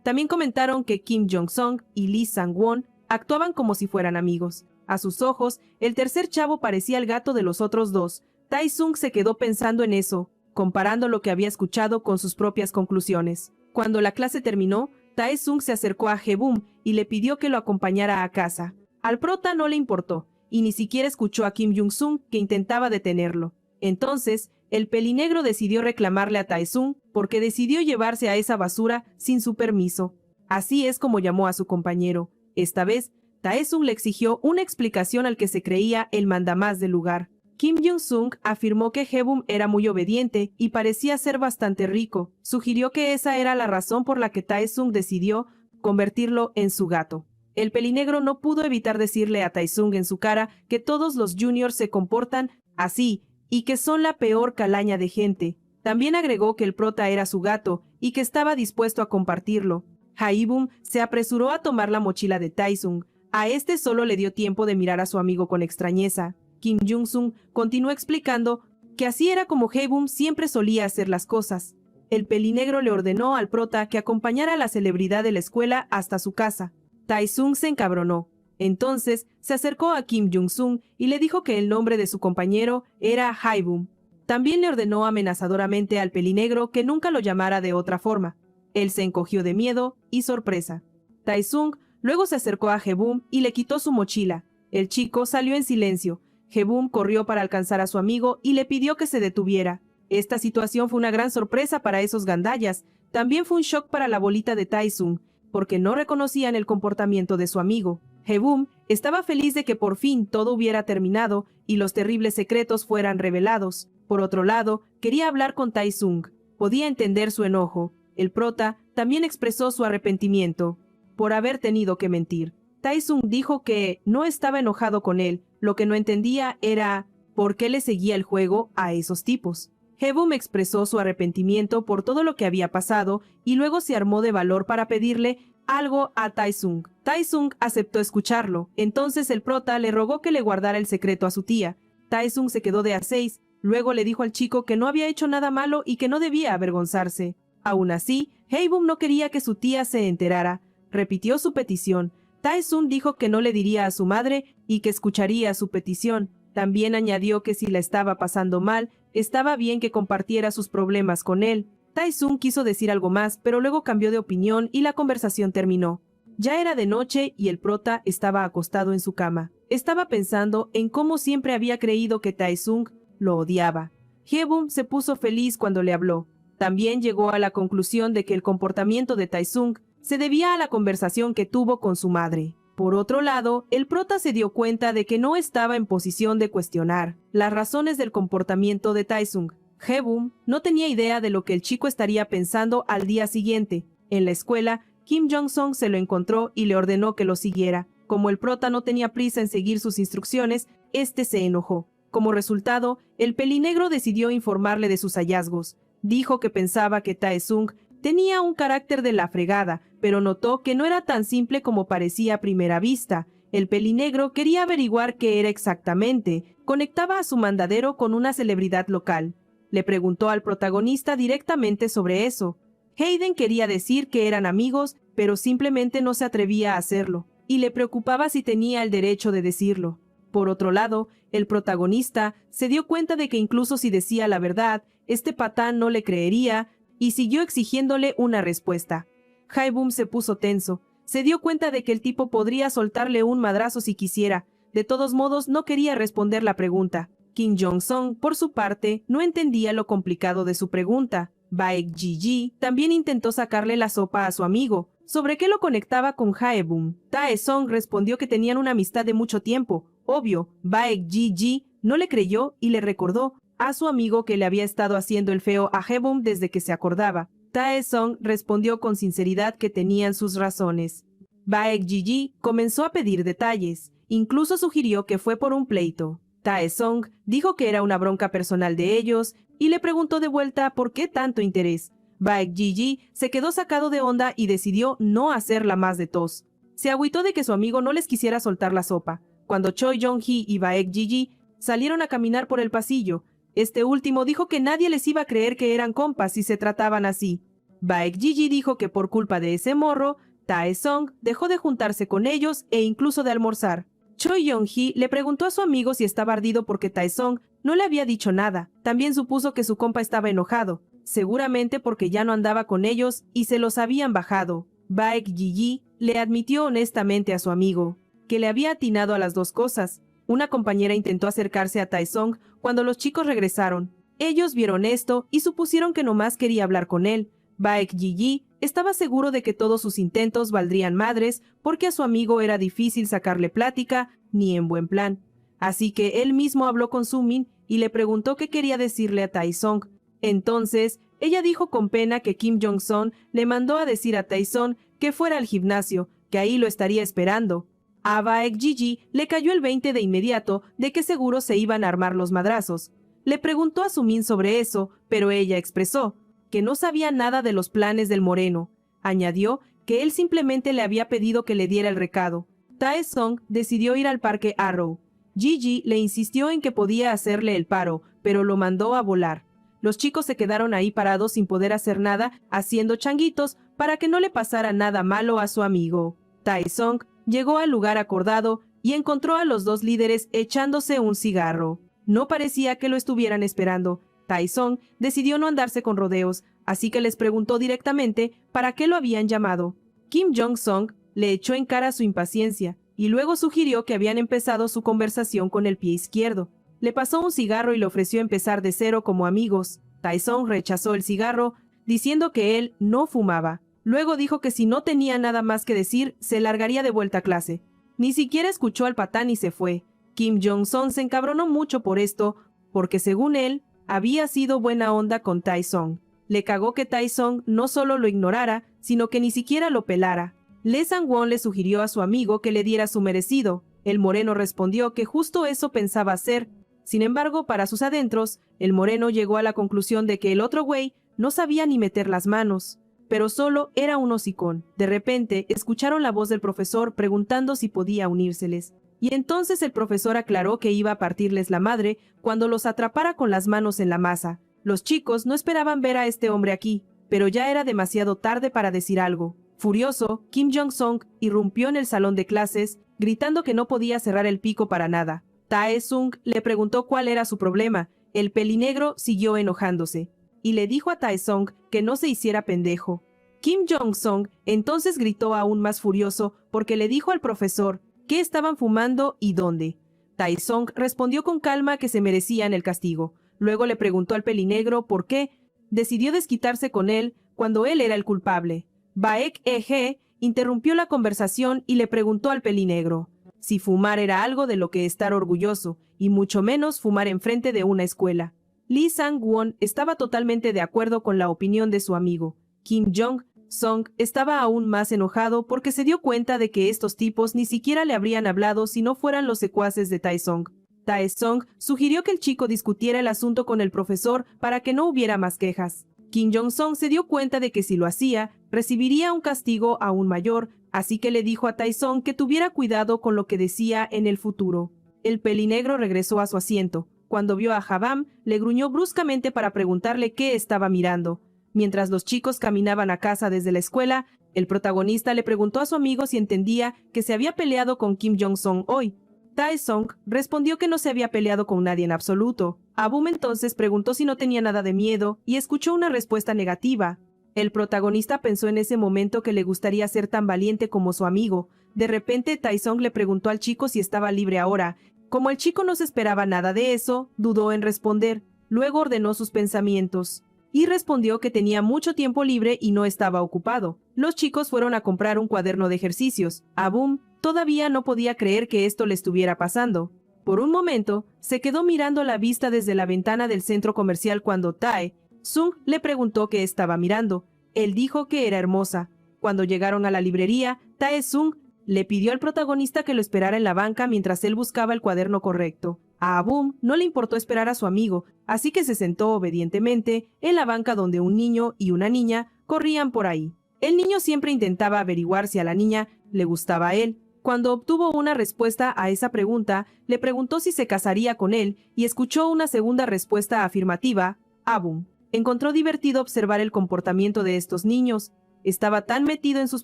También comentaron que Kim Jong-sung y Lee Sang-won actuaban como si fueran amigos. A sus ojos, el tercer chavo parecía el gato de los otros dos. Taesung se quedó pensando en eso, comparando lo que había escuchado con sus propias conclusiones. Cuando la clase terminó, Taesung se acercó a Hye-bum y le pidió que lo acompañara a casa. Al prota no le importó, y ni siquiera escuchó a Kim Jong-sung que intentaba detenerlo. Entonces, el pelinegro decidió reclamarle a Taesung porque decidió llevarse a esa basura sin su permiso. Así es como llamó a su compañero. Esta vez, Taesung le exigió una explicación al que se creía el mandamás del lugar. Kim Jong-sung afirmó que Hye-bum era muy obediente y parecía ser bastante rico. Sugirió que esa era la razón por la que Taesung decidió convertirlo en su gato. El pelinegro no pudo evitar decirle a Taesung en su cara que todos los juniors se comportan así y que son la peor calaña de gente. También agregó que el prota era su gato y que estaba dispuesto a compartirlo. Hye-bum se apresuró a tomar la mochila de Taesung. A este solo le dio tiempo de mirar a su amigo con extrañeza. Kim Jong-sung continuó explicando que así era como Hye-bum siempre solía hacer las cosas. El pelinegro le ordenó al prota que acompañara a la celebridad de la escuela hasta su casa. Taesung se encabronó. Entonces se acercó a Kim Jong-sung y le dijo que el nombre de su compañero era Hye-bum. También le ordenó amenazadoramente al pelinegro que nunca lo llamara de otra forma. Él se encogió de miedo y sorpresa. Taesung luego se acercó a Hye-bum y le quitó su mochila. El chico salió en silencio. Hye-bum corrió para alcanzar a su amigo y le pidió que se detuviera. Esta situación fue una gran sorpresa para esos gandallas. También fue un shock para la bolita de Taesung, porque no reconocían el comportamiento de su amigo. Hye-bum estaba feliz de que por fin todo hubiera terminado y los terribles secretos fueran revelados. Por otro lado, quería hablar con Taesung. Podía entender su enojo. El prota también expresó su arrepentimiento por haber tenido que mentir. Taesung dijo que no estaba enojado con él, Lo que no entendía era por qué le seguía el juego a esos tipos. Hye-bum expresó su arrepentimiento por todo lo que había pasado y luego se armó de valor para pedirle algo a Tae-sung. Tae-sung aceptó escucharlo. Entonces el prota le rogó que le guardara el secreto a su tía. Tae-sung se quedó de a 6. Luego le dijo al chico que no había hecho nada malo y que no debía avergonzarse. Aún así, Hye-bum no quería que su tía se enterara. Repitió su petición. Tae-sung dijo que no le diría a su madre y que escucharía su petición. También añadió que si la estaba pasando mal, estaba bien que compartiera sus problemas con él. Tae-sung quiso decir algo más, pero luego cambió de opinión y la conversación terminó. Ya era de noche y el prota estaba acostado en su cama. Estaba pensando en cómo siempre había creído que Tae-sung lo odiaba. Hye-bum se puso feliz cuando le habló. También llegó a la conclusión de que el comportamiento de Tae-sung se debía a la conversación que tuvo con su madre. Por otro lado, el prota se dio cuenta de que no estaba en posición de cuestionar las razones del comportamiento de Tae-sung. Hye-bum no tenía idea de lo que el chico estaría pensando al día siguiente. En la escuela, Kim Jong-sung se lo encontró y le ordenó que lo siguiera. Como el prota no tenía prisa en seguir sus instrucciones, este se enojó. Como resultado, el pelinegro decidió informarle de sus hallazgos. Dijo que pensaba que Tae-sung tenía un carácter de la fregada, pero notó que no era tan simple como parecía a primera vista. El pelinegro quería averiguar qué era exactamente. Conectaba a su mandadero con una celebridad local. Le preguntó al protagonista directamente sobre eso. Hayden quería decir que eran amigos, pero simplemente no se atrevía a hacerlo, y le preocupaba si tenía el derecho de decirlo. Por otro lado, el protagonista se dio cuenta de que incluso si decía la verdad, este patán no le creería y siguió exigiéndole una respuesta. Hye-bum se puso tenso. Se dio cuenta de que el tipo podría soltarle un madrazo si quisiera. De todos modos, no quería responder la pregunta. Kim Jong-sung, por su parte, no entendía lo complicado de su pregunta. Baek-ji también intentó sacarle la sopa a su amigo. ¿Sobre qué lo conectaba con Hye-bum? Tae-sung respondió que tenían una amistad de mucho tiempo. Obvio, Baek-ji no le creyó y le recordó a su amigo que le había estado haciendo el feo a Hye-bum desde que se acordaba. Tae-sung respondió con sinceridad que tenían sus razones. Baek-ji comenzó a pedir detalles. Incluso sugirió que fue por un pleito. Tae-sung dijo que era una bronca personal de ellos y le preguntó de vuelta por qué tanto interés. Baek-ji se quedó sacado de onda y decidió no hacerla más de tos. Se agüitó de que su amigo no les quisiera soltar la sopa. Cuando Choi Jong-hee y Baek-ji salieron a caminar por el pasillo, este último dijo que nadie les iba a creer que eran compas si se trataban así. Baek-ji dijo que por culpa de ese morro, Tae-sung dejó de juntarse con ellos e incluso de almorzar. Choi Jong-hee le preguntó a su amigo si estaba ardido porque Tae-sung no le había dicho nada. También supuso que su compa estaba enojado, seguramente porque ya no andaba con ellos y se los habían bajado. Baek-ji le admitió honestamente a su amigo que le había atinado a las dos cosas. Una compañera intentó acercarse a Tae-sung cuando los chicos regresaron. Ellos vieron esto y supusieron que nomás quería hablar con él. Baek-ji estaba seguro de que todos sus intentos valdrían madres porque a su amigo era difícil sacarle plática ni en buen plan. Así que él mismo habló con Sumin y le preguntó qué quería decirle a Tae-sung. Entonces, ella dijo con pena que Kim Jong-sung le mandó a decir a Tae-sung que fuera al gimnasio, que ahí lo estaría esperando. A Baek-ji le cayó el 20 de inmediato de que seguro se iban a armar los madrazos. Le preguntó a Sumin sobre eso, pero ella expresó que no sabía nada de los planes del moreno. Añadió que él simplemente le había pedido que le diera el recado. Tae-sung decidió ir al parque Arrow. Gigi le insistió en que podía hacerle el paro, pero lo mandó a volar. Los chicos se quedaron ahí parados sin poder hacer nada, haciendo changuitos para que no le pasara nada malo a su amigo. Tae-sung llegó al lugar acordado y encontró a los dos líderes echándose un cigarro. No parecía que lo estuvieran esperando. Tae-sung decidió no andarse con rodeos, así que les preguntó directamente para qué lo habían llamado. Kim Jong-sung le echó en cara su impaciencia y luego sugirió que habían empezado su conversación con el pie izquierdo. Le pasó un cigarro y le ofreció empezar de cero como amigos. Tae-sung rechazó el cigarro, diciendo que él no fumaba. Luego dijo que si no tenía nada más que decir, se largaría de vuelta a clase. Ni siquiera escuchó al patán y se fue. Kim Jong-sung se encabronó mucho por esto, porque según él, había sido buena onda con Tae-sung. Le cagó que Tae-sung no solo lo ignorara, sino que ni siquiera lo pelara. Lee Sang-won le sugirió a su amigo que le diera su merecido. El moreno respondió que justo eso pensaba hacer. Sin embargo, para sus adentros, el moreno llegó a la conclusión de que el otro güey no sabía ni meter las manos, pero solo era un hocicón. De repente, escucharon la voz del profesor preguntando si podía unírseles. Y entonces el profesor aclaró que iba a partirles la madre cuando los atrapara con las manos en la masa. Los chicos no esperaban ver a este hombre aquí, pero ya era demasiado tarde para decir algo. Furioso, Kim Jong-sung irrumpió en el salón de clases, gritando que no podía cerrar el pico para nada. Tae-sung le preguntó cuál era su problema. El pelinegro siguió enojándose y le dijo a Tae-sung que no se hiciera pendejo. Kim Jong-sung entonces gritó aún más furioso porque le dijo al profesor qué estaban fumando y dónde. Tae-sung respondió con calma que se merecían el castigo. Luego le preguntó al pelinegro por qué. Decidió desquitarse con él cuando él era el culpable. Baek-e-je interrumpió la conversación y le preguntó al pelinegro si fumar era algo de lo que estar orgulloso, y mucho menos fumar enfrente de una escuela. Lee Sang-won estaba totalmente de acuerdo con la opinión de su amigo. Kim Jong-sung estaba aún más enojado porque se dio cuenta de que estos tipos ni siquiera le habrían hablado si no fueran los secuaces de Tae-sung. Tae-sung sugirió que el chico discutiera el asunto con el profesor para que no hubiera más quejas. Kim Jong-sung se dio cuenta de que si lo hacía, recibiría un castigo aún mayor, así que le dijo a Tae-sung que tuviera cuidado con lo que decía en el futuro. El pelinegro regresó a su asiento. Cuando vio a Habam, le gruñó bruscamente para preguntarle qué estaba mirando. Mientras los chicos caminaban a casa desde la escuela, el protagonista le preguntó a su amigo si entendía que se había peleado con Kim Jong-sung hoy. Tae-sung respondió que no se había peleado con nadie en absoluto. Abum entonces preguntó si no tenía nada de miedo y escuchó una respuesta negativa. El protagonista pensó en ese momento que le gustaría ser tan valiente como su amigo. De repente, Tae-sung le preguntó al chico si estaba libre ahora. Como el chico no se esperaba nada de eso, dudó en responder. Luego ordenó sus pensamientos y respondió que tenía mucho tiempo libre y no estaba ocupado. Los chicos fueron a comprar un cuaderno de ejercicios. Abum todavía no podía creer que esto le estuviera pasando. Por un momento, se quedó mirando la vista desde la ventana del centro comercial cuando Tae-sung le preguntó qué estaba mirando. Él dijo que era hermosa. Cuando llegaron a la librería, Tae-sung le pidió al protagonista que lo esperara en la banca mientras él buscaba el cuaderno correcto. A Abum no le importó esperar a su amigo, así que se sentó obedientemente en la banca donde un niño y una niña corrían por ahí. El niño siempre intentaba averiguar si a la niña le gustaba a él. Cuando obtuvo una respuesta a esa pregunta, le preguntó si se casaría con él y escuchó una segunda respuesta afirmativa. Abum encontró divertido observar el comportamiento de estos niños. Estaba tan metido en sus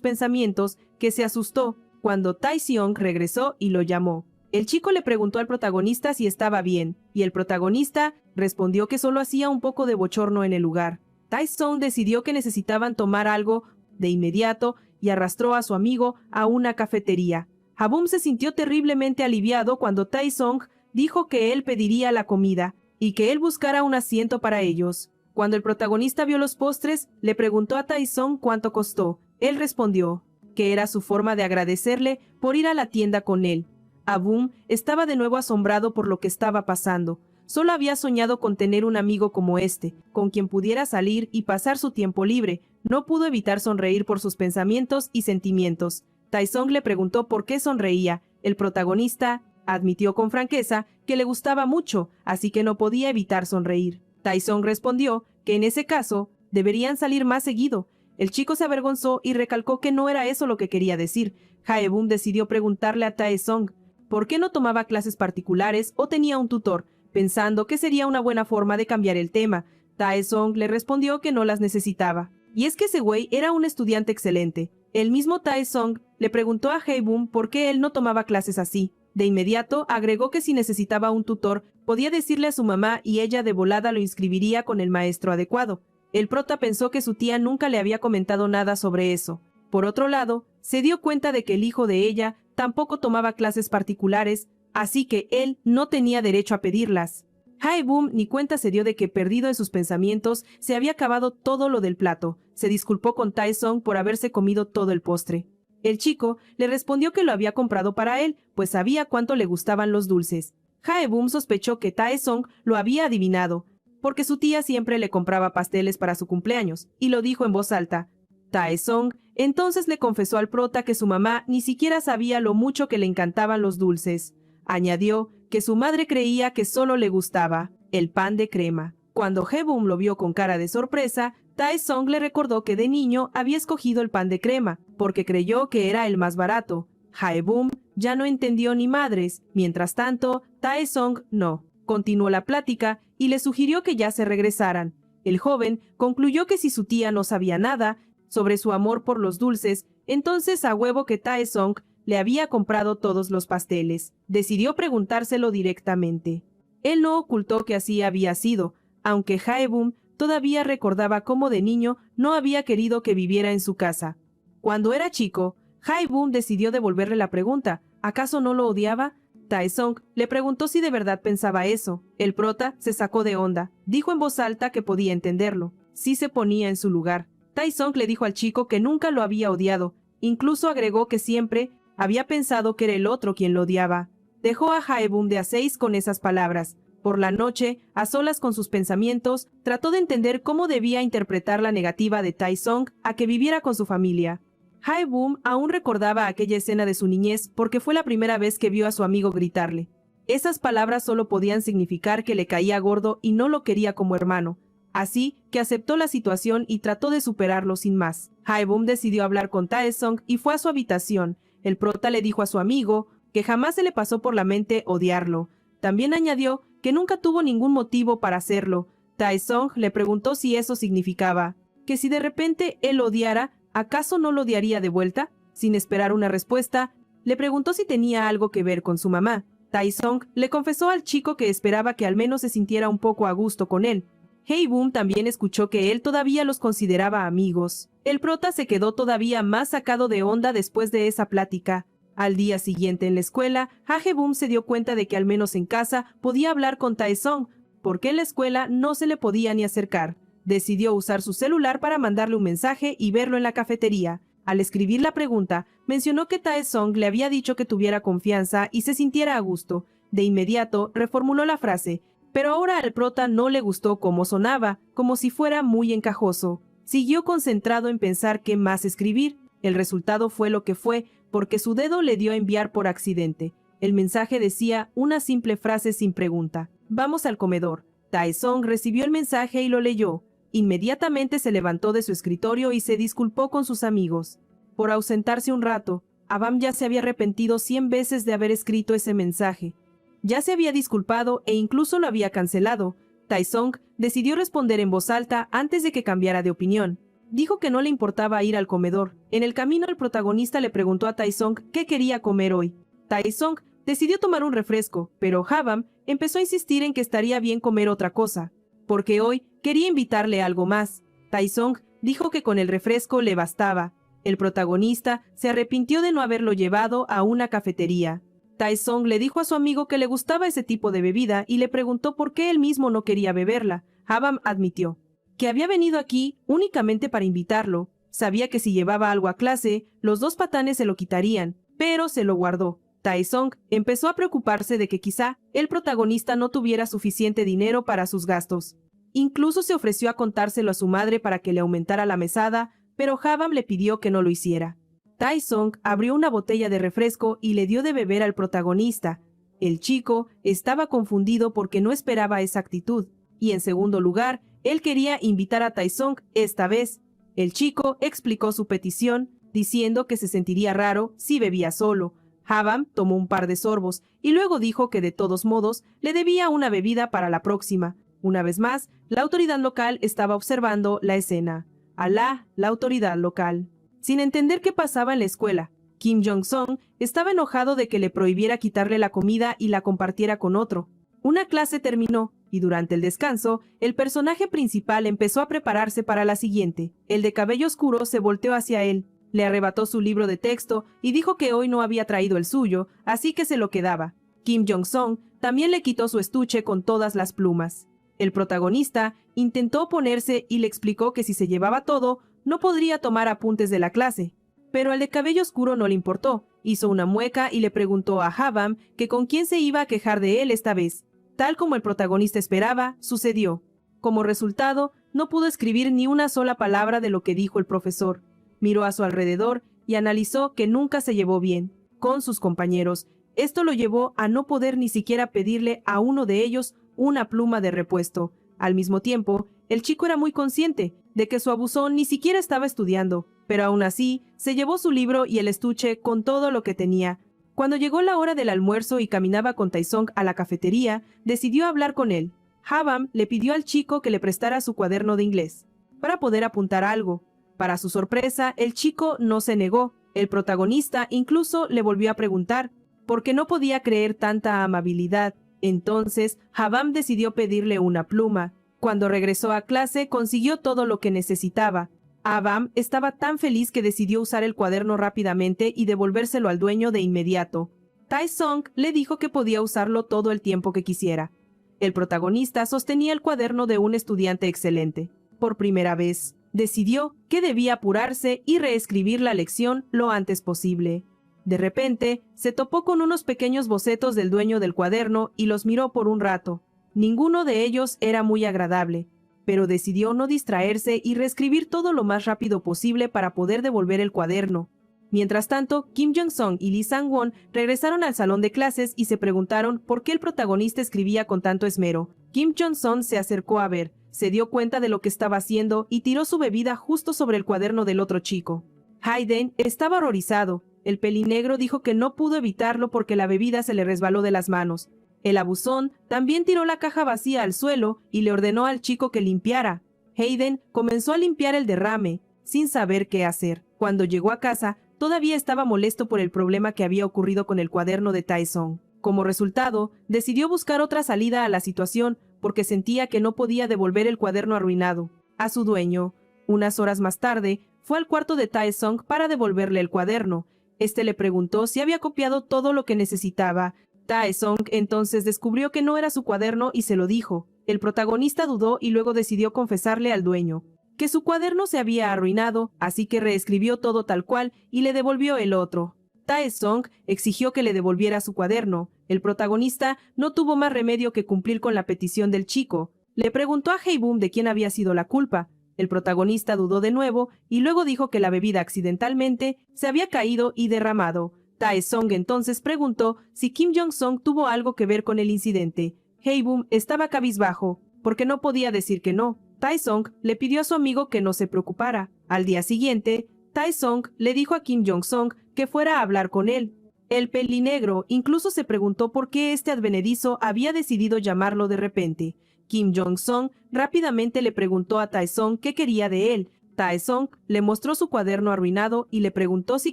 pensamientos que se asustó cuando Tae-seong regresó y lo llamó. El chico le preguntó al protagonista si estaba bien, y el protagonista respondió que solo hacía un poco de bochorno en el lugar. Tae-seong decidió que necesitaban tomar algo de inmediato y arrastró a su amigo a una cafetería. Abum se sintió terriblemente aliviado cuando Tae-seong dijo que él pediría la comida y que él buscara un asiento para ellos. Cuando el protagonista vio los postres, le preguntó a Tae-seong cuánto costó. Él respondió que era su forma de agradecerle por ir a la tienda con él. Abum estaba de nuevo asombrado por lo que estaba pasando. Solo había soñado con tener un amigo como este, con quien pudiera salir y pasar su tiempo libre. No pudo evitar sonreír por sus pensamientos y sentimientos. Tae-sung le preguntó por qué sonreía. El protagonista admitió con franqueza que le gustaba mucho, así que no podía evitar sonreír. Tae-sung respondió que en ese caso deberían salir más seguido. El chico se avergonzó y recalcó que no era eso lo que quería decir. Hae-bum decidió preguntarle a Tae-sung por qué no tomaba clases particulares o tenía un tutor, pensando que sería una buena forma de cambiar el tema. Tae-sung le respondió que no las necesitaba. Y es que ese güey era un estudiante excelente. El mismo Tae-sung le preguntó a Hae-bum por qué él no tomaba clases así. De inmediato agregó que si necesitaba un tutor, podía decirle a su mamá y ella de volada lo inscribiría con el maestro adecuado. El prota pensó que su tía nunca le había comentado nada sobre eso. Por otro lado, se dio cuenta de que el hijo de ella tampoco tomaba clases particulares, así que él no tenía derecho a pedirlas. Hae-bum ni cuenta se dio de que, perdido en sus pensamientos, se había acabado todo lo del plato. Se disculpó con Tae-sung por haberse comido todo el postre. El chico le respondió que lo había comprado para él, pues sabía cuánto le gustaban los dulces. Hae-bum sospechó que Tae-sung lo había adivinado, porque su tía siempre le compraba pasteles para su cumpleaños, y lo dijo en voz alta. Tae-sung Entonces le confesó al prota que su mamá ni siquiera sabía lo mucho que le encantaban los dulces. Añadió que su madre creía que solo le gustaba el pan de crema. Cuando Hae-bum lo vio con cara de sorpresa, Tae-song le recordó que de niño había escogido el pan de crema, porque creyó que era el más barato. Hae-bum ya no entendió ni madres. Mientras tanto, Tae-song no. Continuó la plática y le sugirió que ya se regresaran. El joven concluyó que si su tía no sabía nada sobre su amor por los dulces, entonces a huevo que Tae-song le había comprado todos los pasteles. Decidió preguntárselo directamente. Él no ocultó que así había sido, aunque Hae-bum todavía recordaba cómo de niño no había querido que viviera en su casa. Cuando era chico, Hae-bum decidió devolverle la pregunta. ¿Acaso no lo odiaba? Tae-song le preguntó si de verdad pensaba eso. El prota se sacó de onda. Dijo en voz alta que podía entenderlo. Sí se ponía en su lugar. Tae-song le dijo al chico que nunca lo había odiado. Incluso agregó que siempre había pensado que era el otro quien lo odiaba. Dejó a Hae-bum de a 6 con esas palabras. Por la noche, a solas con sus pensamientos, trató de entender cómo debía interpretar la negativa de Tae-song a que viviera con su familia. Hae-bum aún recordaba aquella escena de su niñez porque fue la primera vez que vio a su amigo gritarle. Esas palabras solo podían significar que le caía gordo y no lo quería como hermano. Así que aceptó la situación y trató de superarlo sin más. Hae-bum decidió hablar con Tae-song y fue a su habitación. El prota le dijo a su amigo que jamás se le pasó por la mente odiarlo. También añadió que nunca tuvo ningún motivo para hacerlo. Tae-song le preguntó si eso significaba que si de repente él odiara, ¿acaso no lo odiaría de vuelta? Sin esperar una respuesta, le preguntó si tenía algo que ver con su mamá. Tae-song le confesó al chico que esperaba que al menos se sintiera un poco a gusto con él. Hae-bum también escuchó que él todavía los consideraba amigos. El prota se quedó todavía más sacado de onda después de esa plática. Al día siguiente en la escuela, Hae-bum se dio cuenta de que al menos en casa podía hablar con Tae-song, porque en la escuela no se le podía ni acercar. Decidió usar su celular para mandarle un mensaje y verlo en la cafetería. Al escribir la pregunta, mencionó que Tae-song le había dicho que tuviera confianza y se sintiera a gusto. De inmediato, reformuló la frase, pero ahora al prota no le gustó cómo sonaba, como si fuera muy encajoso. Siguió concentrado en pensar qué más escribir. El resultado fue lo que fue, porque su dedo le dio a enviar por accidente. El mensaje decía una simple frase sin pregunta. Vamos al comedor. Tae-song recibió el mensaje y lo leyó. Inmediatamente se levantó de su escritorio y se disculpó con sus amigos. Por ausentarse un rato, Abam ya se había arrepentido 100 veces de haber escrito ese mensaje. Ya se había disculpado e incluso lo había cancelado. Tae-song decidió responder en voz alta antes de que cambiara de opinión. Dijo que no le importaba ir al comedor. En el camino el protagonista le preguntó a Tae-song qué quería comer hoy. Tae-song decidió tomar un refresco, pero Habam empezó a insistir en que estaría bien comer otra cosa, porque hoy quería invitarle algo más. Tae-song dijo que con el refresco le bastaba. El protagonista se arrepintió de no haberlo llevado a una cafetería. Tae-song le dijo a su amigo que le gustaba ese tipo de bebida y le preguntó por qué él mismo no quería beberla. Habam admitió que había venido aquí únicamente para invitarlo. Sabía que si llevaba algo a clase, los dos patanes se lo quitarían, pero se lo guardó. Tae-song empezó a preocuparse de que quizá el protagonista no tuviera suficiente dinero para sus gastos. Incluso se ofreció a contárselo a su madre para que le aumentara la mesada, pero Habam le pidió que no lo hiciera. Tae-song abrió una botella de refresco y le dio de beber al protagonista. El chico estaba confundido porque no esperaba esa actitud, y en segundo lugar, él quería invitar a Tae-song esta vez. El chico explicó su petición, diciendo que se sentiría raro si bebía solo. Habam tomó un par de sorbos y luego dijo que de todos modos le debía una bebida para la próxima. Una vez más, la autoridad local estaba observando la escena. Alá, la autoridad local. Sin entender qué pasaba en la escuela, Kim Jong-sung estaba enojado de que le prohibiera quitarle la comida y la compartiera con otro. Una clase terminó y durante el descanso, el personaje principal empezó a prepararse para la siguiente. El de cabello oscuro se volteó hacia él, le arrebató su libro de texto y dijo que hoy no había traído el suyo, así que se lo quedaba. Kim Jong-sung también le quitó su estuche con todas las plumas. El protagonista intentó oponerse y le explicó que si se llevaba todo, no podría tomar apuntes de la clase. Pero al de cabello oscuro no le importó. Hizo una mueca y le preguntó a Habam que con quién se iba a quejar de él esta vez. Tal como el protagonista esperaba, sucedió. Como resultado, no pudo escribir ni una sola palabra de lo que dijo el profesor. Miró a su alrededor y analizó que nunca se llevó bien con sus compañeros. Esto lo llevó a no poder ni siquiera pedirle a uno de ellos una pluma de repuesto. Al mismo tiempo, el chico era muy consciente de que su abusón ni siquiera estaba estudiando, pero aún así se llevó su libro y el estuche con todo lo que tenía. Cuando llegó la hora del almuerzo y caminaba con Taesong a la cafetería, decidió hablar con él. Habam le pidió al chico que le prestara su cuaderno de inglés para poder apuntar algo. Para su sorpresa, el chico no se negó. El protagonista incluso le volvió a preguntar, porque no podía creer tanta amabilidad. Entonces, Habam decidió pedirle una pluma. Cuando regresó a clase, consiguió todo lo que necesitaba. Habam estaba tan feliz que decidió usar el cuaderno rápidamente y devolvérselo al dueño de inmediato. Taesong le dijo que podía usarlo todo el tiempo que quisiera. El protagonista sostenía el cuaderno de un estudiante excelente. Por primera vez, decidió que debía apurarse y reescribir la lección lo antes posible. De repente, se topó con unos pequeños bocetos del dueño del cuaderno y los miró por un rato. Ninguno de ellos era muy agradable, pero decidió no distraerse y reescribir todo lo más rápido posible para poder devolver el cuaderno. Mientras tanto, Kim Jong-sung y Lee Sang-won regresaron al salón de clases y se preguntaron por qué el protagonista escribía con tanto esmero. Kim Jong-sung se acercó a ver, se dio cuenta de lo que estaba haciendo y tiró su bebida justo sobre el cuaderno del otro chico. Hayden estaba horrorizado. El pelinegro dijo que no pudo evitarlo porque la bebida se le resbaló de las manos. El abusón también tiró la caja vacía al suelo y le ordenó al chico que limpiara. Hayden comenzó a limpiar el derrame, sin saber qué hacer. Cuando llegó a casa, todavía estaba molesto por el problema que había ocurrido con el cuaderno de Taesong. Como resultado, decidió buscar otra salida a la situación porque sentía que no podía devolver el cuaderno arruinado a su dueño. Unas horas más tarde, fue al cuarto de Taesong para devolverle el cuaderno. Este le preguntó si había copiado todo lo que necesitaba. Taesong entonces descubrió que no era su cuaderno y se lo dijo. El protagonista dudó y luego decidió confesarle al dueño que su cuaderno se había arruinado, así que reescribió todo tal cual y le devolvió el otro. Taesong exigió que le devolviera su cuaderno. El protagonista no tuvo más remedio que cumplir con la petición del chico. Le preguntó a Hae-bum de quién había sido la culpa. El protagonista dudó de nuevo y luego dijo que la bebida accidentalmente se había caído y derramado. Taesong entonces preguntó si Kim Jong-sung tuvo algo que ver con el incidente. Hae-bum estaba cabizbajo, porque no podía decir que no. Taesong le pidió a su amigo que no se preocupara. Al día siguiente, Taesong le dijo a Kim Jong-sung que fuera a hablar con él. El pelinegro incluso se preguntó por qué este advenedizo había decidido llamarlo de repente. Kim Jong-sung rápidamente le preguntó a Taesong qué quería de él. Taesong le mostró su cuaderno arruinado y le preguntó si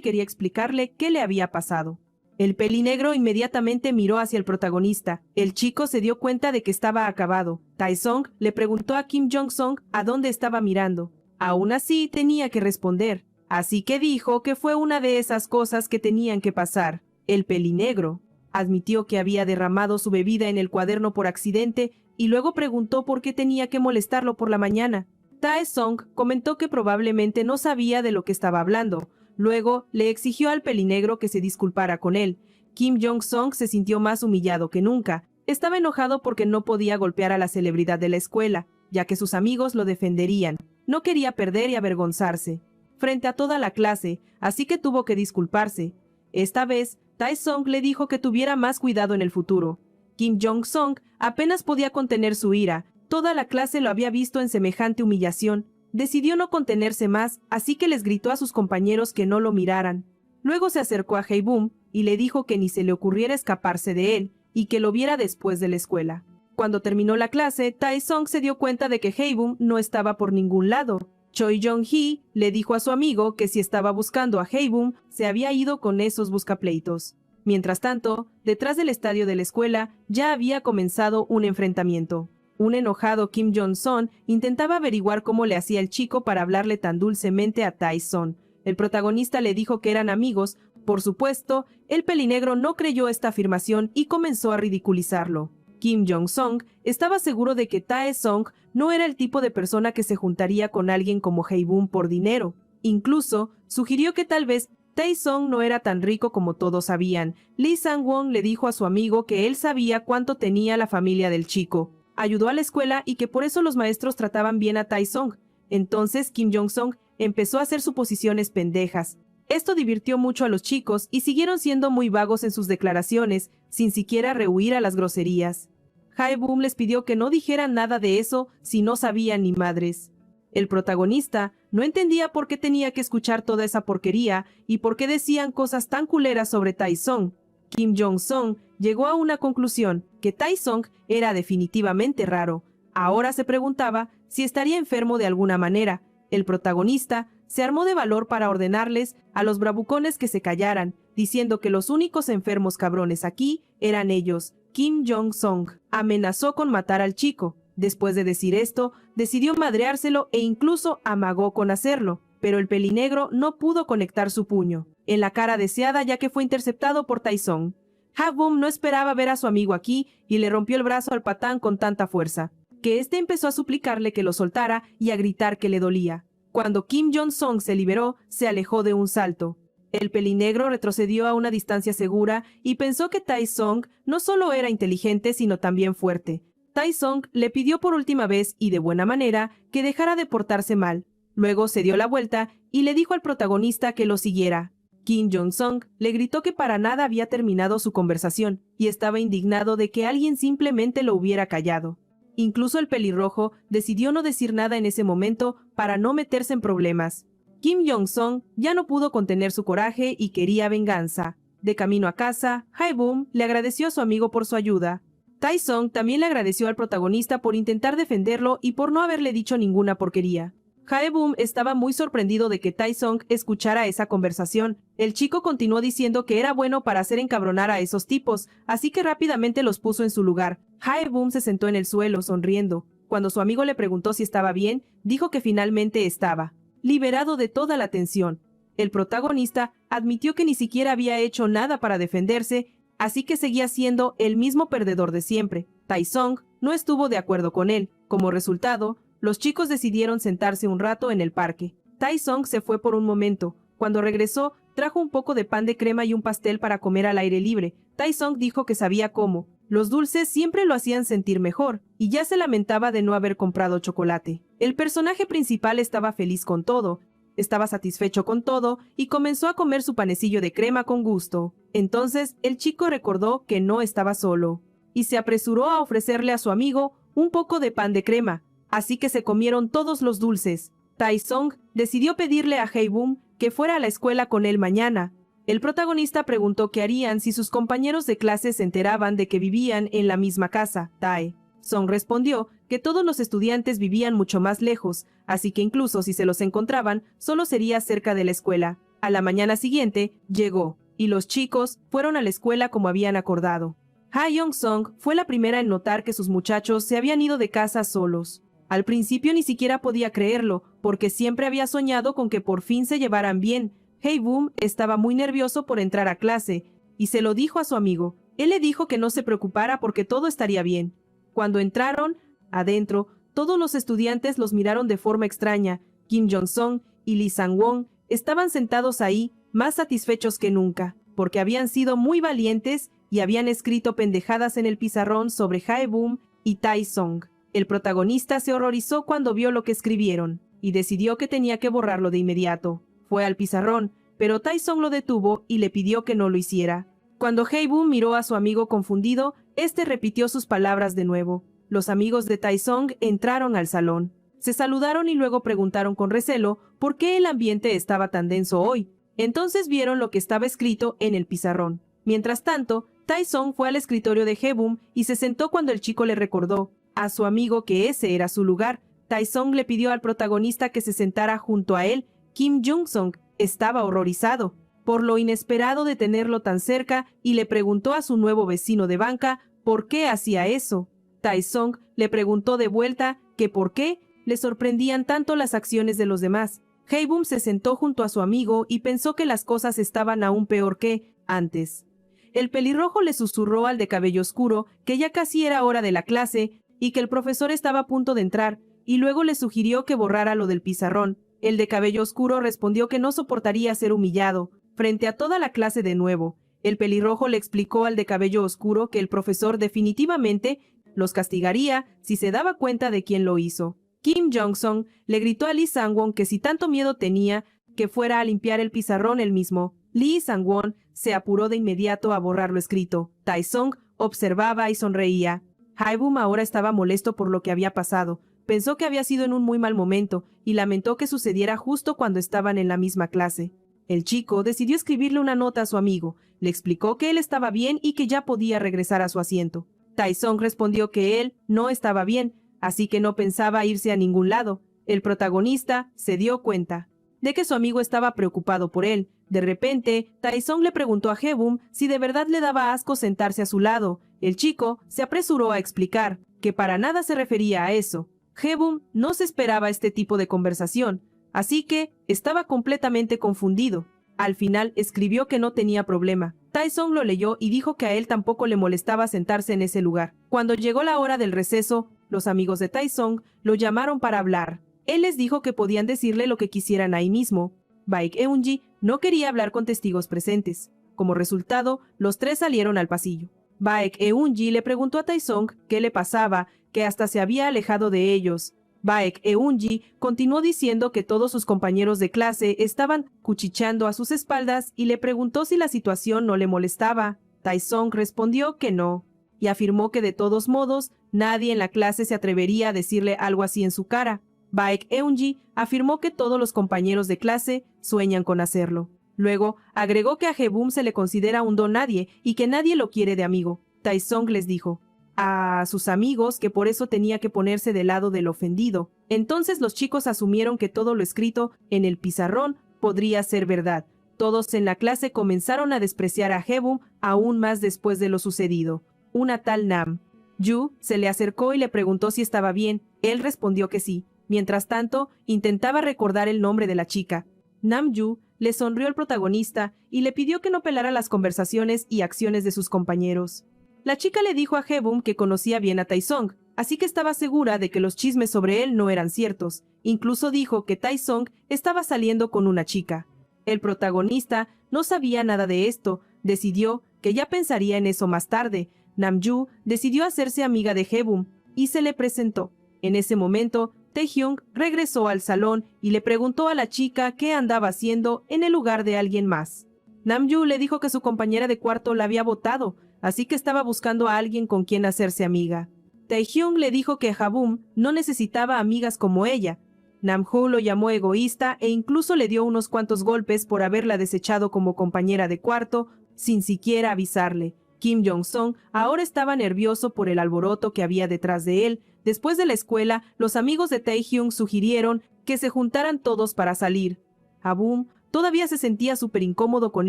quería explicarle qué le había pasado. El pelinegro inmediatamente miró hacia el protagonista. El chico se dio cuenta de que estaba acabado. Taesong le preguntó a Kim Jong-sung a dónde estaba mirando. Aún así tenía que responder. Así que dijo que fue una de esas cosas que tenían que pasar. El pelinegro admitió que había derramado su bebida en el cuaderno por accidente y luego preguntó por qué tenía que molestarlo por la mañana. Taesong comentó que probablemente no sabía de lo que estaba hablando. Luego le exigió al pelinegro que se disculpara con él. Kim Jong-sung se sintió más humillado que nunca. Estaba enojado porque no podía golpear a la celebridad de la escuela, ya que sus amigos lo defenderían. No quería perder y avergonzarse frente a toda la clase, así que tuvo que disculparse. Esta vez, Taesong le dijo que tuviera más cuidado en el futuro. Kim Jong-sung apenas podía contener su ira. Toda la clase lo había visto en semejante humillación. Decidió no contenerse más, así que les gritó a sus compañeros que no lo miraran. Luego se acercó a Hae-bum y le dijo que ni se le ocurriera escaparse de él y que lo viera después de la escuela. Cuando terminó la clase, Taesong se dio cuenta de que Hae-bum no estaba por ningún lado. Choi Jong-hee le dijo a su amigo que si estaba buscando a Hae-bum, se había ido con esos buscapleitos. Mientras tanto, detrás del estadio de la escuela ya había comenzado un enfrentamiento. Un enojado Kim Jong-sung intentaba averiguar cómo le hacía el chico para hablarle tan dulcemente a Taesong. El protagonista le dijo que eran amigos. Por supuesto, el pelinegro no creyó esta afirmación y comenzó a ridiculizarlo. Kim Jong-sung estaba seguro de que Taesong no era el tipo de persona que se juntaría con alguien como Hae-bum por dinero. Incluso sugirió que tal vez Taesong no era tan rico como todos sabían. Lee Sang-won le dijo a su amigo que él sabía cuánto tenía la familia del chico. Ayudó a la escuela y que por eso los maestros trataban bien a Taesong. Entonces Kim Jong-sung empezó a hacer suposiciones pendejas. Esto divirtió mucho a los chicos y siguieron siendo muy vagos en sus declaraciones, sin siquiera rehuir a las groserías. Hae-Boom les pidió que no dijeran nada de eso si no sabían ni madres. El protagonista no entendía por qué tenía que escuchar toda esa porquería y por qué decían cosas tan culeras sobre Taesong. Kim Jong-sung llegó a una conclusión, que Taesong era definitivamente raro. Ahora se preguntaba si estaría enfermo de alguna manera. El protagonista se armó de valor para ordenarles a los bravucones que se callaran, diciendo que los únicos enfermos cabrones aquí eran ellos. Kim Jong-sung amenazó con matar al chico. Después de decir esto, decidió madreárselo e incluso amagó con hacerlo, pero el pelinegro no pudo conectar su puño en la cara deseada ya que fue interceptado por Taesong. Hae-Boom no esperaba ver a su amigo aquí y le rompió el brazo al patán con tanta fuerza, que éste empezó a suplicarle que lo soltara y a gritar que le dolía. Cuando Kim Jong-sung se liberó, se alejó de un salto. El pelinegro retrocedió a una distancia segura y pensó que Taesong no solo era inteligente sino también fuerte. Taesong le pidió por última vez y de buena manera que dejara de portarse mal. Luego se dio la vuelta y le dijo al protagonista que lo siguiera. Kim Jong-sung le gritó que para nada había terminado su conversación y estaba indignado de que alguien simplemente lo hubiera callado. Incluso el pelirrojo decidió no decir nada en ese momento para no meterse en problemas. Kim Jong-sung ya no pudo contener su coraje y quería venganza. De camino a casa, Hae-Boom le agradeció a su amigo por su ayuda. Taesong también le agradeció al protagonista por intentar defenderlo y por no haberle dicho ninguna porquería. Hae-Boom estaba muy sorprendido de que Taesong escuchara esa conversación. El chico continuó diciendo que era bueno para hacer encabronar a esos tipos, así que rápidamente los puso en su lugar. Hae-Boom se sentó en el suelo, sonriendo. Cuando su amigo le preguntó si estaba bien, dijo que finalmente estaba liberado de toda la tensión. El protagonista admitió que ni siquiera había hecho nada para defenderse, así que seguía siendo el mismo perdedor de siempre. Taesong no estuvo de acuerdo con él. Como resultado, los chicos decidieron sentarse un rato en el parque. Taesong se fue por un momento. Cuando regresó, trajo un poco de pan de crema y un pastel para comer al aire libre. Taesong dijo que sabía cómo. Los dulces siempre lo hacían sentir mejor, y ya se lamentaba de no haber comprado chocolate. El personaje principal estaba feliz con todo, estaba satisfecho con todo, y comenzó a comer su panecillo de crema con gusto. Entonces, el chico recordó que no estaba solo, y se apresuró a ofrecerle a su amigo un poco de pan de crema, así que se comieron todos los dulces. Taesong decidió pedirle a Hae-Boom que fuera a la escuela con él mañana. El protagonista preguntó qué harían si sus compañeros de clase se enteraban de que vivían en la misma casa. Taesong respondió que todos los estudiantes vivían mucho más lejos, así que incluso si se los encontraban, solo sería cerca de la escuela. A la mañana siguiente, llegó, y los chicos fueron a la escuela como habían acordado. Ha-Young-sung fue la primera en notar que sus muchachos se habían ido de casa solos. Al principio ni siquiera podía creerlo, porque siempre había soñado con que por fin se llevaran bien. Hae-Boom estaba muy nervioso por entrar a clase, y se lo dijo a su amigo. Él le dijo que no se preocupara porque todo estaría bien. Cuando entraron, adentro, todos los estudiantes los miraron de forma extraña. Kim Jong-sung y Lee Sang-won estaban sentados ahí, más satisfechos que nunca, porque habían sido muy valientes y habían escrito pendejadas en el pizarrón sobre Hae-Boom y Taesong. El protagonista se horrorizó cuando vio lo que escribieron, y decidió que tenía que borrarlo de inmediato. Fue al pizarrón, pero Taesong lo detuvo y le pidió que no lo hiciera. Cuando Hae-Boom miró a su amigo confundido, este repitió sus palabras de nuevo. Los amigos de Taesong entraron al salón. Se saludaron y luego preguntaron con recelo por qué el ambiente estaba tan denso hoy. Entonces vieron lo que estaba escrito en el pizarrón. Mientras tanto, Taesong fue al escritorio de Hae-Boom y se sentó cuando el chico le recordó a su amigo que ese era su lugar. Taesong le pidió al protagonista que se sentara junto a él. Kim Jong-sung estaba horrorizado por lo inesperado de tenerlo tan cerca y le preguntó a su nuevo vecino de banca por qué hacía eso. Taesong le preguntó de vuelta que por qué le sorprendían tanto las acciones de los demás. Hae-Boom se sentó junto a su amigo y pensó que las cosas estaban aún peor que antes. El pelirrojo le susurró al de cabello oscuro que ya casi era hora de la clase y que el profesor estaba a punto de entrar, y luego le sugirió que borrara lo del pizarrón. El de cabello oscuro respondió que no soportaría ser humillado frente a toda la clase de nuevo. El pelirrojo le explicó al de cabello oscuro que el profesor definitivamente los castigaría si se daba cuenta de quién lo hizo. Kim Jong-sung le gritó a Lee Sang-won que si tanto miedo tenía, que fuera a limpiar el pizarrón él mismo. Lee Sang-won se apuró de inmediato a borrar lo escrito. Tae-sung observaba y sonreía. Hae-bum ahora estaba molesto por lo que había pasado. Pensó que había sido en un muy mal momento y lamentó que sucediera justo cuando estaban en la misma clase. El chico decidió escribirle una nota a su amigo. Le explicó que él estaba bien y que ya podía regresar a su asiento. Tae-sung respondió que él no estaba bien, así que no pensaba irse a ningún lado. El protagonista se dio cuenta de que su amigo estaba preocupado por él. De repente, Tae-sung le preguntó a Hae-bum si de verdad le daba asco sentarse a su lado. El chico se apresuró a explicar que para nada se refería a eso. Hae-bum no se esperaba este tipo de conversación, así que estaba completamente confundido. Al final escribió que no tenía problema. Tae-sung lo leyó y dijo que a él tampoco le molestaba sentarse en ese lugar. Cuando llegó la hora del receso, los amigos de Tae-sung lo llamaron para hablar. Él les dijo que podían decirle lo que quisieran ahí mismo. Baek Eun-ji no quería hablar con testigos presentes. Como resultado, los tres salieron al pasillo. Baek Eun-ji le preguntó a Tae-sung qué le pasaba, que hasta se había alejado de ellos. Baek Eun-ji continuó diciendo que todos sus compañeros de clase estaban cuchicheando a sus espaldas y le preguntó si la situación no le molestaba. Tae-sung respondió que no, y afirmó que de todos modos nadie en la clase se atrevería a decirle algo así en su cara. Baek Eun-ji afirmó que todos los compañeros de clase sueñan con hacerlo. Luego agregó que a Hae-bum se le considera un don nadie y que nadie lo quiere de amigo. Tae-sung les dijo a sus amigos que por eso tenía que ponerse del lado del ofendido. Entonces los chicos asumieron que todo lo escrito en el pizarrón podría ser verdad. Todos en la clase comenzaron a despreciar a Hae-bum aún más después de lo sucedido. Una tal Nam Yu se le acercó y le preguntó si estaba bien. Él respondió que sí. Mientras tanto, intentaba recordar el nombre de la chica. Nam Yu le sonrió al protagonista y le pidió que no pelara las conversaciones y acciones de sus compañeros. La chica le dijo a Hae-bum que conocía bien a Tae-sung, así que estaba segura de que los chismes sobre él no eran ciertos. Incluso dijo que Tae-sung estaba saliendo con una chica. El protagonista no sabía nada de esto, decidió que ya pensaría en eso más tarde. Nam Yu decidió hacerse amiga de Hae-bum y se le presentó. En ese momento, Tae-hyung regresó al salón y le preguntó a la chica qué andaba haciendo en el lugar de alguien más. Nam Yu le dijo que su compañera de cuarto la había botado, así que estaba buscando a alguien con quien hacerse amiga. Tae-hyung le dijo que Hae-bum no necesitaba amigas como ella. Nam-ju lo llamó egoísta e incluso le dio unos cuantos golpes por haberla desechado como compañera de cuarto sin siquiera avisarle. Kim Jong-sung ahora estaba nervioso por el alboroto que había detrás de él. Después de la escuela, los amigos de Tae-hyung sugirieron que se juntaran todos para salir. Hae-bum todavía se sentía súper incómodo con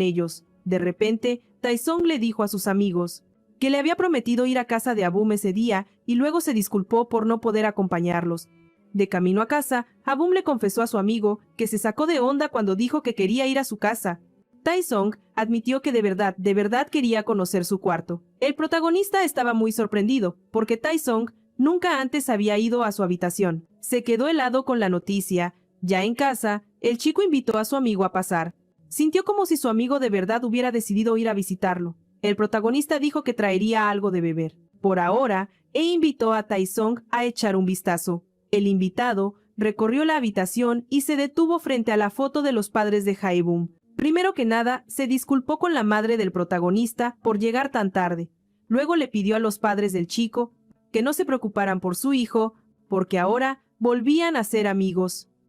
ellos. De repente, Tae-sung le dijo a sus amigos que le había prometido ir a casa de Hae-bum ese día y luego se disculpó por no poder acompañarlos. De camino a casa, Hae-bum le confesó a su amigo que se sacó de onda cuando dijo que quería ir a su casa. Tae-sung admitió que de verdad quería conocer su cuarto. El protagonista estaba muy sorprendido, porque Tae-sung nunca antes había ido a su habitación. Se quedó helado con la noticia. Ya en casa, el chico invitó a su amigo a pasar. Sintió como si su amigo de verdad hubiera decidido ir a visitarlo. El protagonista dijo que traería algo de beber. Por ahora, invitó a Tae-sung a echar un vistazo. El invitado recorrió la habitación y se detuvo frente a la foto de los padres de Hae-bum. Primero que nada, se disculpó con la madre del protagonista por llegar tan tarde. Luego le pidió a los padres del chico que no se preocuparan por su hijo, porque ahora volvían a ser amigos.